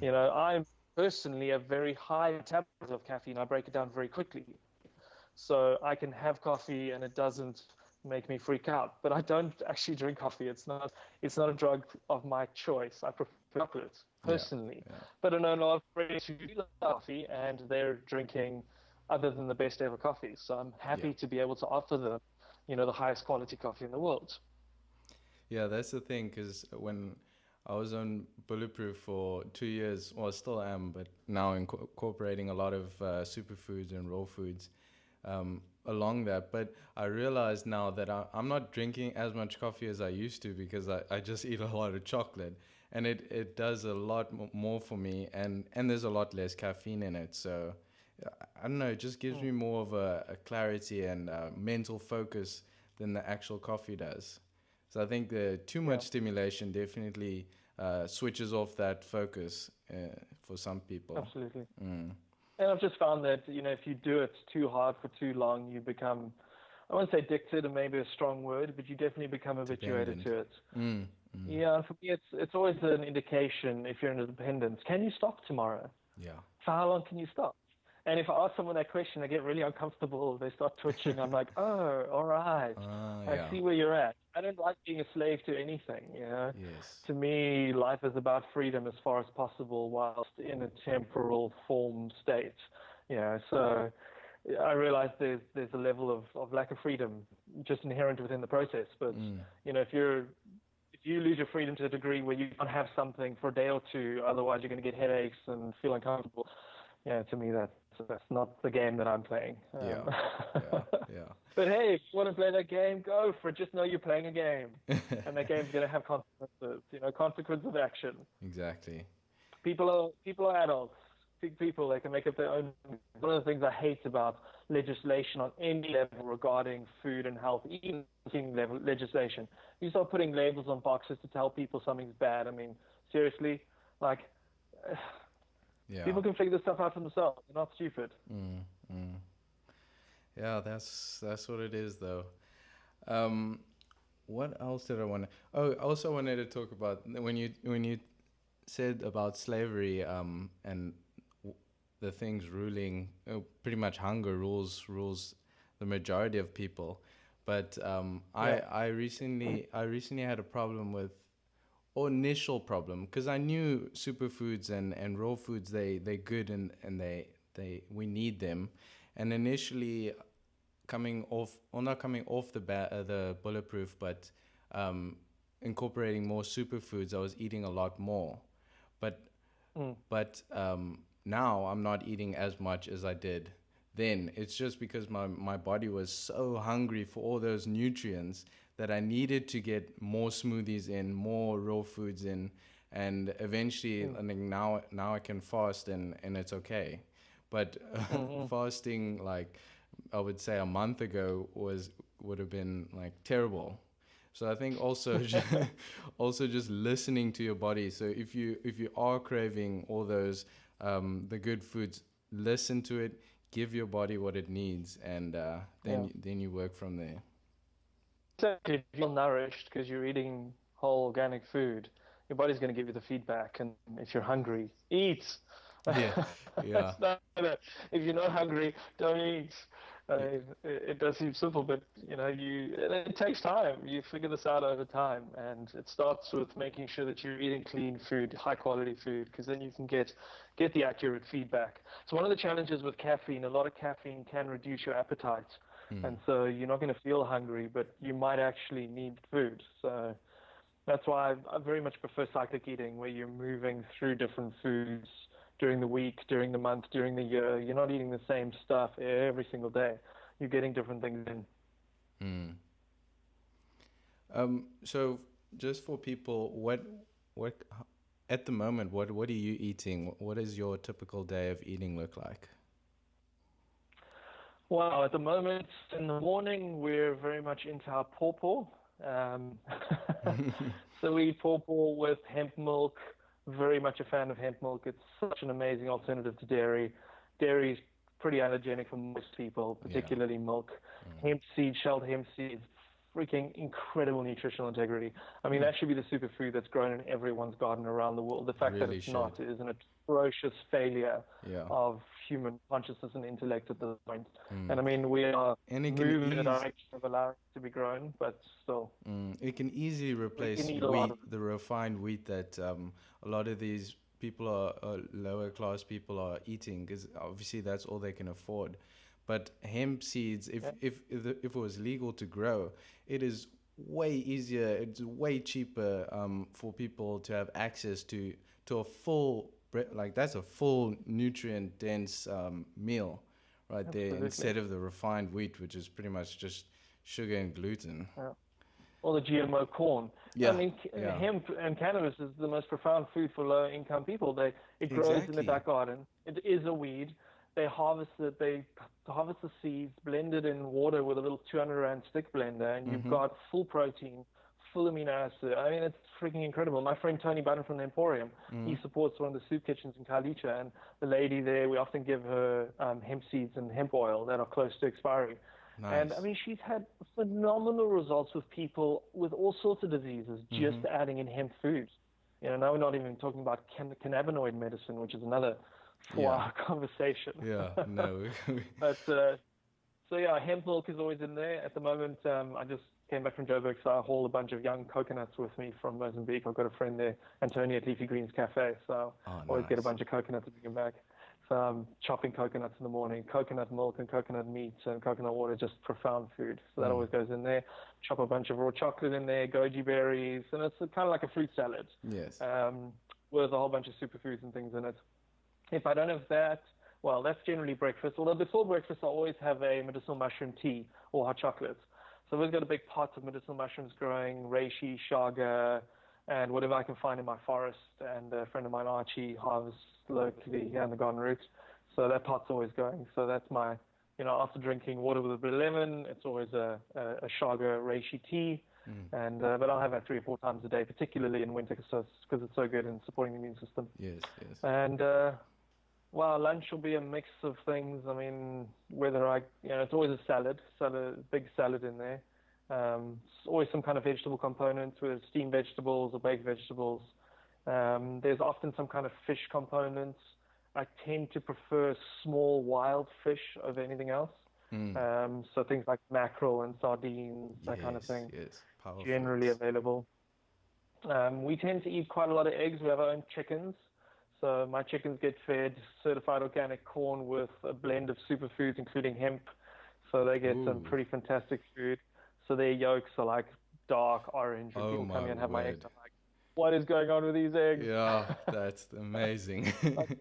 I'm personally a very high metabolism of caffeine. I break it down very quickly. So I can have coffee and it doesn't make me freak out. But I don't actually drink coffee. It's not a drug of my choice. I prefer chocolate personally. Yeah. But I know a lot of friends who do love coffee and they're drinking other than the best ever coffee. So I'm happy to be able to offer them, the highest quality coffee in the world. Yeah, that's the thing, because when I was on Bulletproof for 2 years, well, I still am, but now incorporating a lot of superfoods and raw foods along that. But I realize now that I'm not drinking as much coffee as I used to, because I just eat a lot of chocolate. And it does a lot more for me, and there's a lot less caffeine in it. So I don't know, it just gives me more of a clarity and mental focus than the actual coffee does. So I think the too much stimulation definitely switches off that focus for some people. Absolutely. And I've just found that, if you do it too hard for too long, you become, I won't say addicted, or maybe a strong word, but you definitely become habituated to it. Yeah, and for me, it's always an indication if you're in a dependence. Can you stop tomorrow? Yeah. For how long can you stop? And if I ask someone that question, I get really uncomfortable. They start twitching. I'm like, oh, all right. I see where you're at. I don't like being a slave to anything, Yes. To me, life is about freedom as far as possible whilst in a temporal form state. So I realize there's a level of lack of freedom just inherent within the process. But, if you lose your freedom to the degree where you can't have something for a day or two, otherwise you're going to get headaches and feel uncomfortable. To me, that's not the game that I'm playing. Yeah. But hey, if you want to play that game, go for it. Just know you're playing a game, and that game's going to have consequences. Consequence of action. Exactly. People are adults. Big people, they can make up their own. One of the things I hate about legislation on any level regarding food and health, even level legislation, you start putting labels on boxes to tell people something's bad. I mean, seriously, people can figure this stuff out for themselves. They're not stupid. Yeah, that's what it is, though. What else did I want to? Oh, I also wanted to talk about when you said about slavery and the things ruling, pretty much hunger rules the majority of people. But I recently had a problem with, or initial problem, because I knew superfoods and raw foods, they're good and we need them. And initially not coming off the Bulletproof, but incorporating more superfoods, I was eating a lot more. But now I'm not eating as much as I did then. It's just because my body was so hungry for all those nutrients that I needed to get more smoothies in, more raw foods in, and eventually now I can fast and it's okay. But fasting, like I would say a month ago, would have been like terrible. So I think also just listening to your body. So if you are craving all those the good foods, listen to it, give your body what it needs, and then you work from there. Exactly. If you're nourished because you're eating whole organic food, your body's going to give you the feedback. And if you're hungry, eat. Yeah. If you're not hungry, don't eat. It does seem simple, but it takes time. You figure this out over time, and it starts with making sure that you're eating clean food, high quality food, because then you can get the accurate feedback. So one of the challenges with caffeine, a lot of caffeine can reduce your appetite, and so you're not going to feel hungry, but you might actually need food. So that's why I very much prefer cyclic eating, where you're moving through different foods during the week, during the month, during the year. You're not eating the same stuff every single day. You're getting different things in. So just for people, what at the moment, what are you eating? What does your typical day of eating look like? Wow, at the moment in the morning, we're very much into our pawpaw. Um, so we eat pawpaw with hemp milk. Very much a fan of hemp milk. It's such an amazing alternative to dairy. Dairy is pretty allergenic for most people, Yeah. particularly milk. Hemp seed, shelled hemp seeds, freaking incredible nutritional integrity. I mean, Mm. that should be the superfood that's grown in everyone's garden around the world. The fact that Really it's not should. is an atrocious failure Yeah. of human consciousness and intellect at this point. Mm. And I mean, we are And it can moving in the ease. direction of allowing it to be grown, but still, It can easily we replace can eat a lot wheat, of it. the refined wheat that a lot of these people lower class people are eating, because obviously that's all they can afford. But hemp seeds, Yeah, if it was legal to grow, it is way easier. It's way cheaper for people to have access to a full like that's a full nutrient dense meal right there, absolutely. instead of the refined wheat, which is pretty much just sugar and gluten. Yeah. Or the GMO corn. I Yeah, mean, yeah, hemp and cannabis is the most profound food for low-income people. It grows in the exactly. back garden. It is a weed. They harvest it. They harvest the seeds, blend it in water with a little 200 rand stick blender, and you've Mm-hmm. got full protein, full amino acid. I mean, it's freaking incredible. My friend Tony Button from the Emporium, he Mm-hmm. supports one of the soup kitchens in Khayelitsha, and the lady there, we often give her hemp seeds and hemp oil that are close to expiry. And I Nice. mean, she's had phenomenal results with people with all sorts of diseases just Mm-hmm. adding in hemp foods. You know, now we're not even talking about cannabinoid medicine, which is another Yeah, 4 hour conversation. yeah, no. But so yeah, hemp milk is always in there. At the moment, I just came back from Joburg, so I hauled a bunch of young coconuts with me from Mozambique. I've got a friend there, Antonio at Leafy Greens Cafe, so Oh, I always get a nice. bunch of coconuts to bring them back. So I'm chopping coconuts in the morning, coconut milk and coconut meat and coconut water, just profound food. So that Mm. always goes in there. Chop a bunch of raw chocolate in there, goji berries, and it's kind of like a fruit salad Yes. um, with a whole bunch of superfoods and things in it. If I don't have that, well, that's generally breakfast. Although before breakfast, I always have a medicinal mushroom tea or hot chocolate. So I've always got a big pot of medicinal mushrooms growing, reishi, chaga, and whatever I can find in my forest. And a friend of mine, Archie, harvests locally here in the garden route. So that pot's always going. So that's my, after drinking water with a bit of lemon, it's always a chaga reishi tea. Mm. And but I'll have that 3 or 4 times a day, particularly in winter, because it's so good in supporting the immune system. Yes, yes. And well, lunch will be a mix of things. I mean, it's always a salad, big salad in there. It's always some kind of vegetable component, whether it's steamed vegetables or baked vegetables. There's often some kind of fish components. I tend to prefer small wild fish over anything else. Mm. So things like mackerel and sardines, that kind of Yes, thing, yes. Power generally foods. available. We tend to eat quite a lot of eggs. We have our own chickens. So my chickens get fed certified organic corn with a blend of superfoods, including hemp. So they get some Ooh. pretty fantastic food. So their yolks are like dark orange. When Oh people come my here and have my eggs, word. I'm like, what is going on with these eggs? Yeah, that's amazing. Like,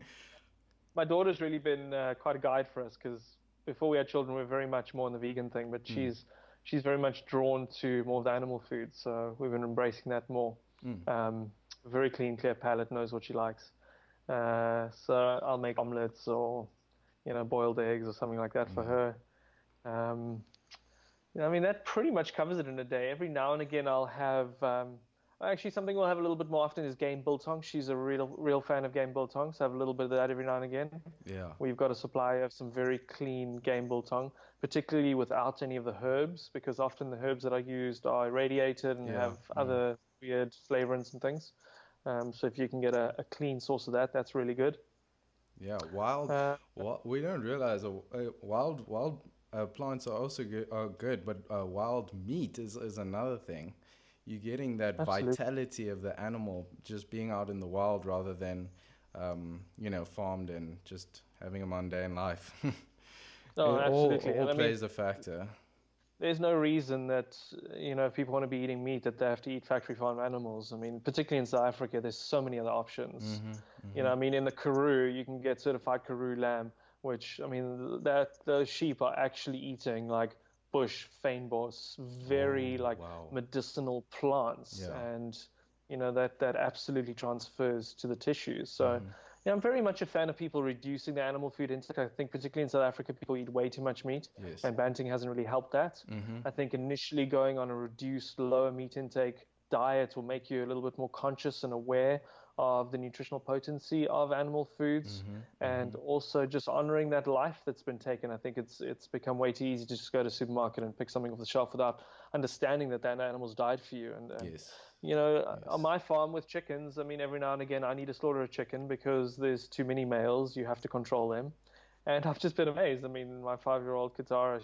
my daughter's really been quite a guide for us because before we had children, we were very much more on the vegan thing, but Mm. she's very much drawn to more of the animal food. So we've been embracing that more. Mm. Very clean, clear palate, knows what she likes. So I'll make omelets or, boiled eggs or something like that for Yeah. her. Um, I mean, that pretty much covers it in a day. Every now and again, I'll have, actually something we'll have a little bit more often is game biltong. She's a real fan of game biltong, so I have a little bit of that every now and again. Yeah. We've got a supply of some very clean game biltong, particularly without any of the herbs, because often the herbs that are used are irradiated and Yeah. have Mm. other weird flavorants and things. So if you can get a clean source of that, that's really good. Yeah. Wild. Uh, We don't realize wild plants are also good. Are good, but wild meat is another thing. You're getting that Absolutely. vitality of the animal just being out in the wild rather than, farmed and just having a mundane life. No, It all absolutely. all And I mean, plays a factor. there's no reason that, if people want to be eating meat, that they have to eat factory farmed animals. I mean, particularly in South Africa, there's so many other options. Mm-hmm. Mm-hmm. I mean, in the Karoo, you can get certified Karoo lamb, which, I mean, those sheep are actually eating like bush, fynbos, very like Wow. medicinal plants, Yeah. and that absolutely transfers to the tissues. So Mm-hmm. yeah, I'm very much a fan of people reducing the animal food intake. I think particularly in South Africa, people eat way too much meat, Yes. and banting hasn't really helped that. Mm-hmm. I think initially going on a reduced, lower meat intake diet will make you a little bit more conscious and aware of the nutritional potency of animal foods, Mm-hmm. and Mm-hmm. also just honoring that life that's been taken. I think it's become way too easy to just go to the supermarket and pick something off the shelf without understanding that that animal's died for you. And Yes. on Yes. my farm with chickens, I mean, every now and again I need to slaughter a chicken because there's too many males. You have to control them, and I've just been amazed. I mean, my 5-year-old Katara,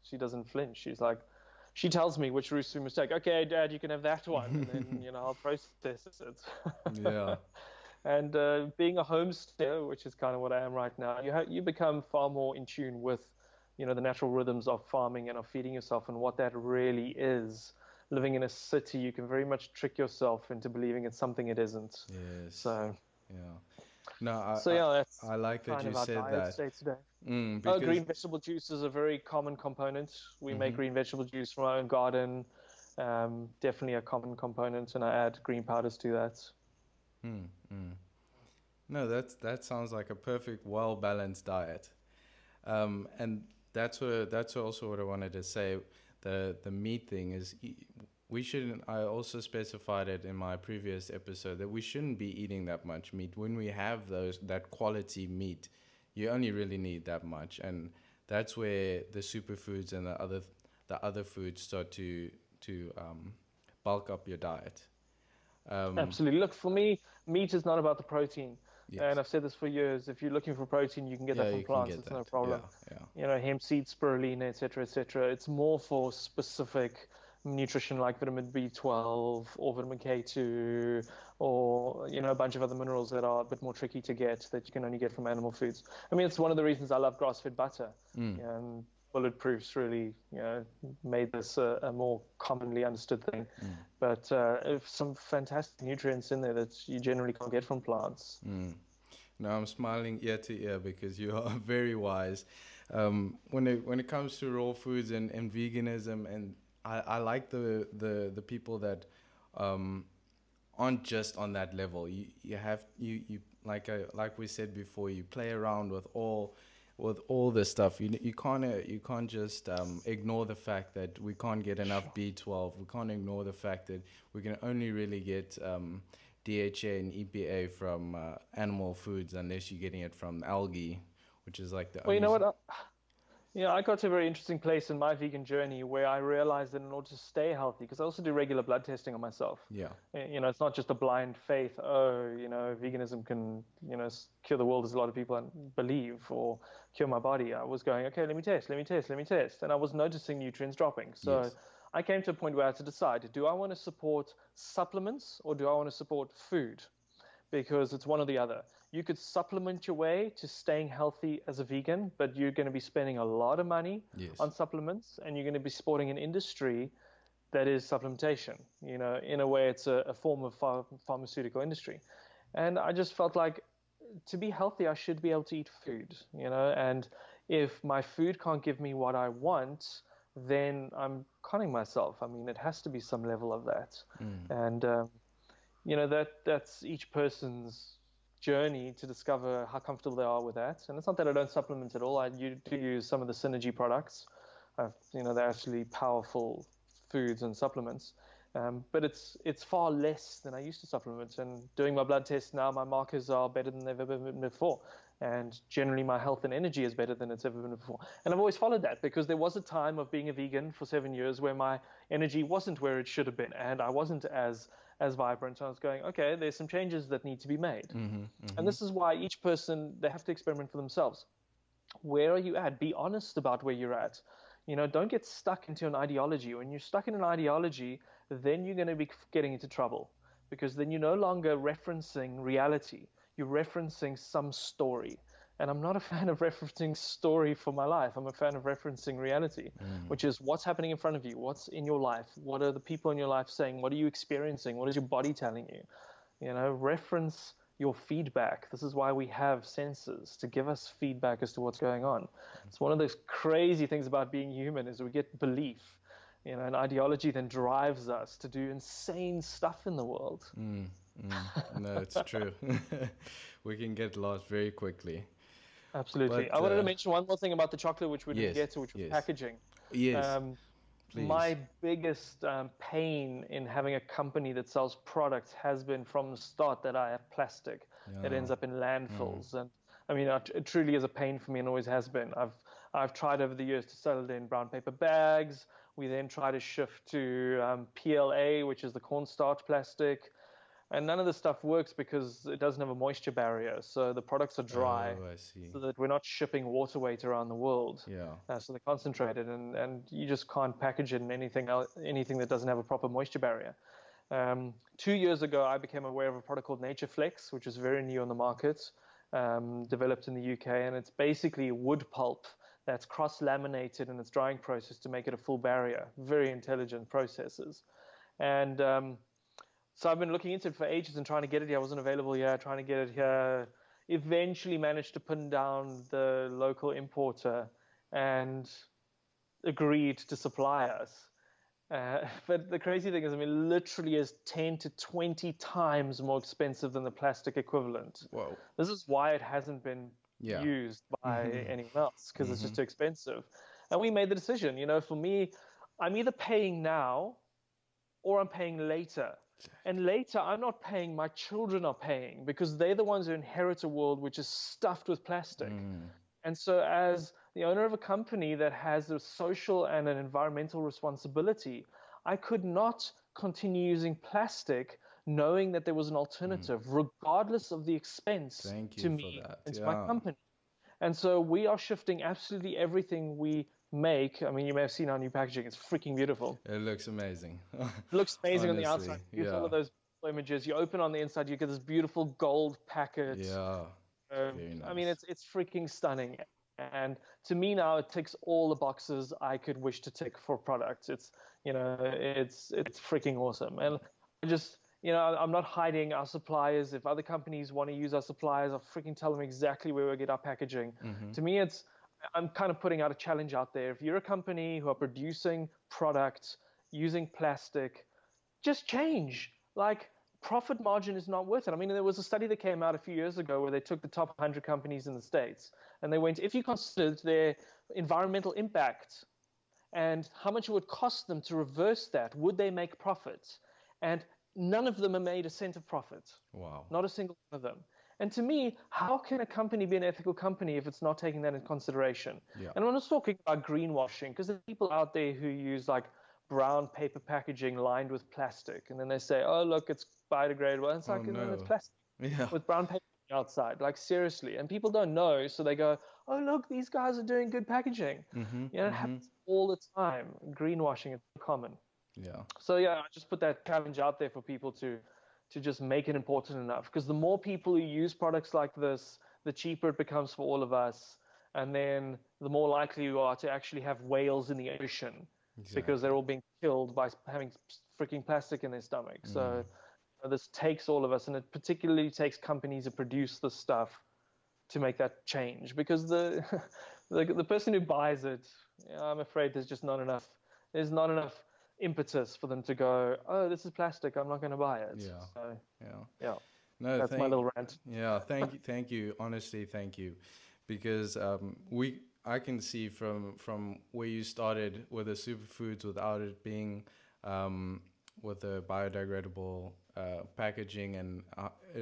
she doesn't flinch. She's like, she tells me which rooster we must take. Okay, Dad, you can have that one, and then I'll process it. Yeah. And being a homesteader, which is kind of what I am right now, you become far more in tune with the natural rhythms of farming and of feeding yourself and what that really is. Living in a city, you can very much trick yourself into believing it's something it isn't. Yes. So, Yeah. No, so yeah, that's I like that kind you of our said diet that. state today. Oh, Because green vegetable juice is a very common component. We make mm-hmm. green vegetable juice from our own garden. Definitely a common component, and I add green powders to that. Mm. No, that sounds like a perfect, well balanced diet. And that's also what I wanted to say. The meat thing is we shouldn't. I also specified it in my previous episode that we shouldn't be eating that much meat. When we have that quality meat, you only really need that much, and that's where the superfoods and the other foods start to bulk up your diet. Um, Absolutely. Look, for me, meat is not about the protein. And yes. I've said this for years. If you're looking for protein, you can get Yeah, that from you can plants. get It's no that. problem. Yeah, yeah. Hemp seed, spirulina, etc., etc. It's more for specific nutrition like vitamin B12 or vitamin K2 or, a bunch of other minerals that are a bit more tricky to get that you can only get from animal foods. I mean, it's one of the reasons I love grass-fed butter. Mm. And Bulletproof's really, made this a more commonly understood thing. Mm. But some fantastic nutrients in there that you generally can't get from plants. Mm. No, I'm smiling ear to ear because you are very wise. When it comes to raw foods and veganism, and I like the people that aren't just on that level. You have you like we said before, you play around with all the stuff. You can't just ignore the fact that we can't get enough B12. We can't ignore the fact that we can only really get DHA and EPA from animal foods unless you're getting it from algae, which is like the Well, you only. know what? I got to a very interesting place in my vegan journey where I realized that in order to stay healthy, because I also do regular blood testing on myself. Yeah. It's not just a blind faith. Oh, veganism can, cure the world, as a lot of people believe, or cure my body. I was going, okay, let me test, and I was noticing nutrients dropping. So Yes. I came to a point where I had to decide: do I want to support supplements or do I want to support food? Because it's one or the other. You could supplement your way to staying healthy as a vegan, but you're going to be spending a lot of money Yes. on supplements, and you're going to be supporting an industry that is supplementation. In a way, it's a form of pharmaceutical industry. And I just felt like to be healthy, I should be able to eat food, and if my food can't give me what I want, then I'm conning myself. I mean, it has to be some level of that. Mm. And that's each person's journey to discover how comfortable they are with that. And it's not that I don't supplement at all. I do use some of the synergy products. They're actually powerful foods and supplements. But it's far less than I used to supplement. And doing my blood tests now, my markers are better than they've ever been before. And generally, my health and energy is better than it's ever been before. And I've always followed that because there was a time of being a vegan for 7 years where my energy wasn't where it should have been, and I wasn't as vibrant. I was going, okay, there's some changes that need to be made. Mm-hmm. And Mm-hmm. this is why each person, they have to experiment for themselves. Where are you at? Be honest about where you're at. Don't get stuck into an ideology. When you're stuck in an ideology, then you're going to be getting into trouble, because then you're no longer referencing reality. You're referencing some story. And I'm not a fan of referencing story for my life. I'm a fan of referencing reality, which is what's happening in front of you, what's in your life, what are the people in your life saying, what are you experiencing, what is your body telling you? Reference your feedback. This is why we have sensors, to give us feedback as to what's going on. It's one of those crazy things about being human is we get belief, and ideology then drives us to do insane stuff in the world. No, it's true. We can get lost very quickly. Absolutely. But I wanted to mention one more thing about the chocolate, which we didn't yes, get to, which was yes, packaging. yes, please. My biggest pain in having a company that sells products has been from the start that I have plastic that Yeah. ends up in landfills. And I mean, it truly is a pain for me and always has been. I've tried over the years to sell it in brown paper bags. We then try to shift to PLA, which is the cornstarch plastic. And none of this stuff works because it doesn't have a moisture barrier. So the products are dry, Oh, I see. so that we're not shipping water weight around the world. Yeah. So they're concentrated, and you just can't package it in anything that doesn't have a proper moisture barrier. 2 years ago, I became aware of a product called Nature Flex, which is very new on the market, developed in the UK, and it's basically wood pulp that's cross-laminated in its drying process to make it a full barrier. Very intelligent processes. And so I've been looking into it for ages and trying to get it here. I wasn't available here, trying to get it here. Eventually managed to pin down the local importer and agreed to supply us. But the crazy thing is, I mean, literally is 10 to 20 times more expensive than the plastic equivalent. Whoa. This is why it hasn't been used by anyone else, because it's just too expensive. And we made the decision, for me, I'm either paying now or I'm paying later. And later, I'm not paying, my children are paying, because they're the ones who inherit a world which is stuffed with plastic. And so as the owner of a company that has a social and an environmental responsibility, I could not continue using plastic knowing that there was an alternative, regardless of the expense to me and to my company. And so we are shifting absolutely everything we make. I mean, you may have seen our new packaging. It's freaking beautiful. It looks amazing. It looks amazing on the Honestly, outside. You all of those images. You open on the inside, you get this beautiful gold packet. Yeah. Very nice. I mean, it's freaking stunning. And to me now, it ticks all the boxes I could wish to tick for products. It's freaking awesome. And I just, I'm not hiding our suppliers. If other companies want to use our suppliers, I'll freaking tell them exactly where we get our packaging. To me, I'm kind of putting out a challenge out there. If you're a company who are producing products using plastic, just change. Like, profit margin is not worth it. I mean, there was a study that came out a few years ago where they took the top 100 companies in the States and they went, if you considered their environmental impact and how much it would cost them to reverse that, would they make profits? And none of them have made a cent of profit. Wow. Not a single one of them. And to me, how can a company be an ethical company if it's not taking that into consideration? Yeah. And I'm not talking about greenwashing, because there are people out there who use like brown paper packaging lined with plastic. And then they say, oh, look, it's biodegradable. And it's like, no, it's plastic with brown paper outside. Like, seriously. And people don't know. So they go, oh, look, these guys are doing good packaging. It happens all the time. Greenwashing is common. Yeah. So, I just put that challenge out there for people to just make it important enough. Because the more people who use products like this, the cheaper it becomes for all of us. And then the more likely you are to actually have whales in the ocean. Exactly. Because they're all being killed by having freaking plastic in their stomach. So this takes all of us, and it particularly takes companies who produce this stuff to make that change. Because the person who buys it, I'm afraid there's just not enough. There's not enough impetus for them to go, oh, this is plastic, I'm not going to buy it. No, that's my little rant. Thank you. Honestly, thank you, because I can see from where you started with the superfoods without it being with the biodegradable packaging and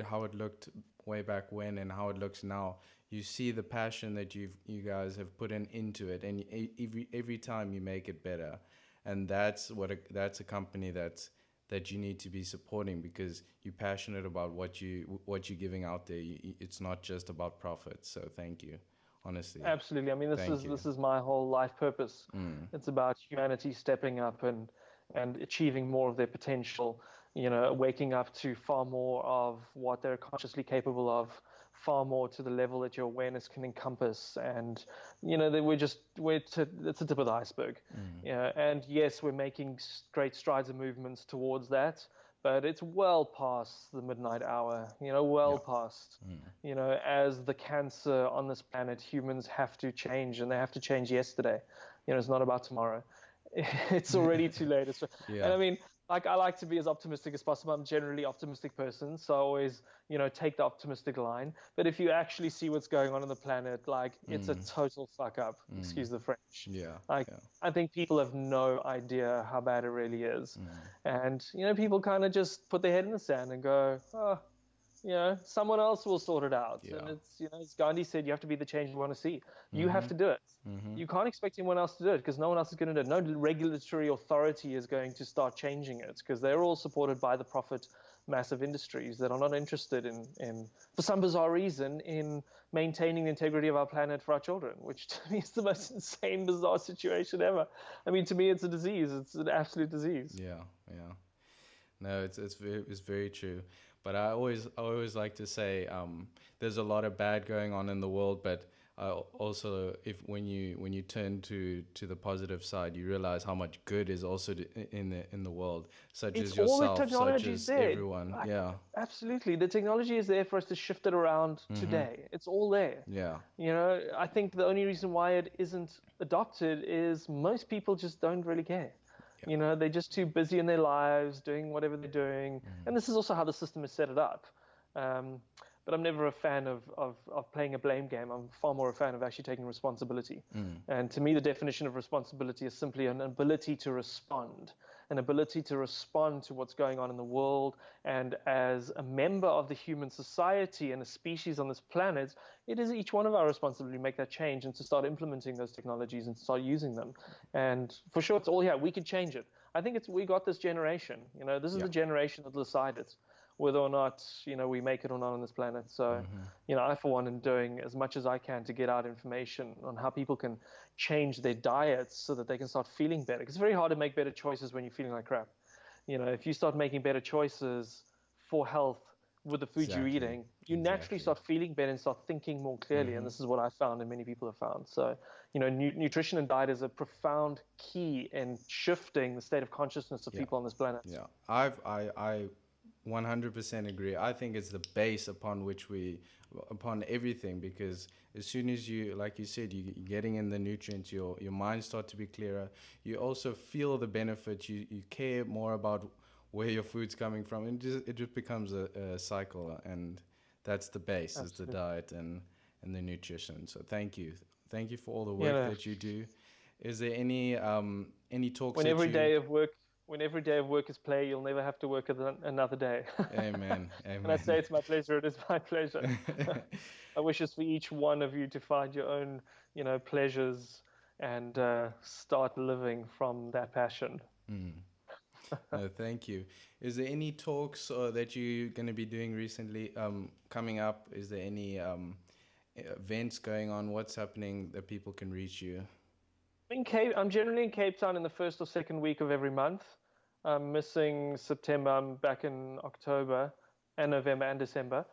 how it looked way back when and how it looks now. You see the passion that you guys have put into it, and every time you make it better, and that's a company that you need to be supporting, because you're passionate about what you're giving out there. It's not just about profit. So thank you. Honestly. Absolutely. I mean, this is my whole life purpose. It's about humanity stepping up and achieving more of their potential, waking up to far more of what they're consciously capable of, far more to the level that your awareness can encompass. And, that it's the tip of the iceberg. And yes, we're making great strides and movements towards that, but it's well past the midnight hour, well past, as the cancer on this planet, humans have to change, and they have to change yesterday. It's not about tomorrow. It's already too late. And I mean, like, I like to be as optimistic as possible. I'm generally optimistic person, so I always, take the optimistic line. But if you actually see what's going on the planet, like, it's a total fuck up. Excuse the French. I think people have no idea how bad it really is. And, people kind of just put their head in the sand and go, oh, someone else will sort it out. And it's, as Gandhi said, you have to be the change you want to see. You have to do it. You can't expect anyone else to do it, because no one else is going to do it. No regulatory authority is going to start changing it, because they're all supported by the profit massive industries that are not interested in, for some bizarre reason, in maintaining the integrity of our planet for our children, which to me is the most insane, bizarre situation ever. I mean, to me, it's a disease. It's an absolute disease. Yeah. No, it's very true. But I always like to say, there's a lot of bad going on in the world, but also, when you turn to the positive side, you realize how much good is also in the world, such as yourself, such as everyone. Absolutely, the technology is there for us to shift it around today. It's all there. I think the only reason why it isn't adopted is most people just don't really care. They're just too busy in their lives doing whatever they're doing. And this is also how the system is set it up. But I'm never a fan of playing a blame game. I'm far more a fan of actually taking responsibility. And to me, the definition of responsibility is simply an ability to respond to what's going on in the world. And as a member of the human society and a species on this planet, it is each one of our responsibility to make that change and to start implementing those technologies and start using them. And for sure, it's all here. We could change it. I think we got this generation. This is the generation that decided whether or not, we make it or not on this planet. So, I, for one, am doing as much as I can to get out information on how people can change their diets so that they can start feeling better. Because it's very hard to make better choices when you're feeling like crap. If you start making better choices for health with the food you're eating, you naturally start feeling better and start thinking more clearly. And this is what I found and many people have found. So, nutrition and diet is a profound key in shifting the state of consciousness of people on this planet. Yeah, I 100% agree. I think it's the base upon everything, because as soon as you, like you said, you're getting in the nutrients, your mind starts to be clearer. You also feel the benefits. You care more about where your food's coming from, and it just becomes a cycle. And that's the base, is the diet and the nutrition. So thank you for all the work that you do. Is there any talks? When every day of work is play, you'll never have to work another day. Amen. And I say it's my pleasure. It is my pleasure. I wish it's for each one of you to find your own, pleasures and start living from that passion. No, thank you. Is there any talks that you're going to be doing recently coming up? Is there any events going on? What's happening that people can reach you? I'm generally in Cape Town in the first or second week of every month. I'm missing September. I'm back in October and November and December.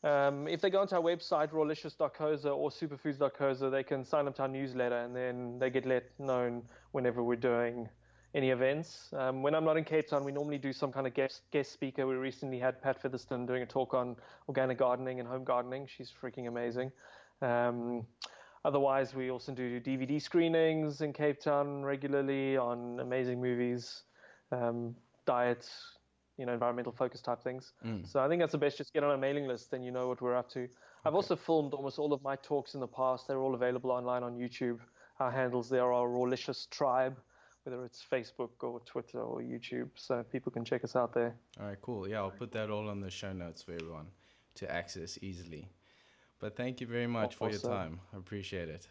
If they go onto our website, rawlicious.co.za or superfoods.co.za, they can sign up to our newsletter, and then they get let known whenever we're doing any events. When I'm not in Cape Town, we normally do some kind of guest speaker. We recently had Pat Featherston doing a talk on organic gardening and home gardening. She's freaking amazing. Otherwise, we also do DVD screenings in Cape Town regularly on amazing movies, diets, environmental focus type things. So I think that's the best. Just get on a mailing list, then you know what we're up to. I've also filmed almost all of my talks in the past. They're all available online on YouTube. Our handles there are Rawlicious Tribe, whether it's Facebook or Twitter or YouTube. So people can check us out there. All right, cool. Yeah, I'll put that all on the show notes for everyone to access easily. But thank you very much for your time. I appreciate it.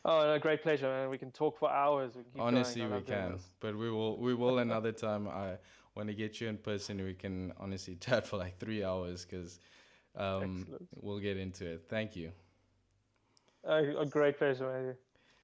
Oh, no, great pleasure, man. We can talk for hours. Honestly, we can. But we will another time. I want to get you in person. We can honestly chat for like 3 hours, because we'll get into it. Thank you. A great pleasure, man.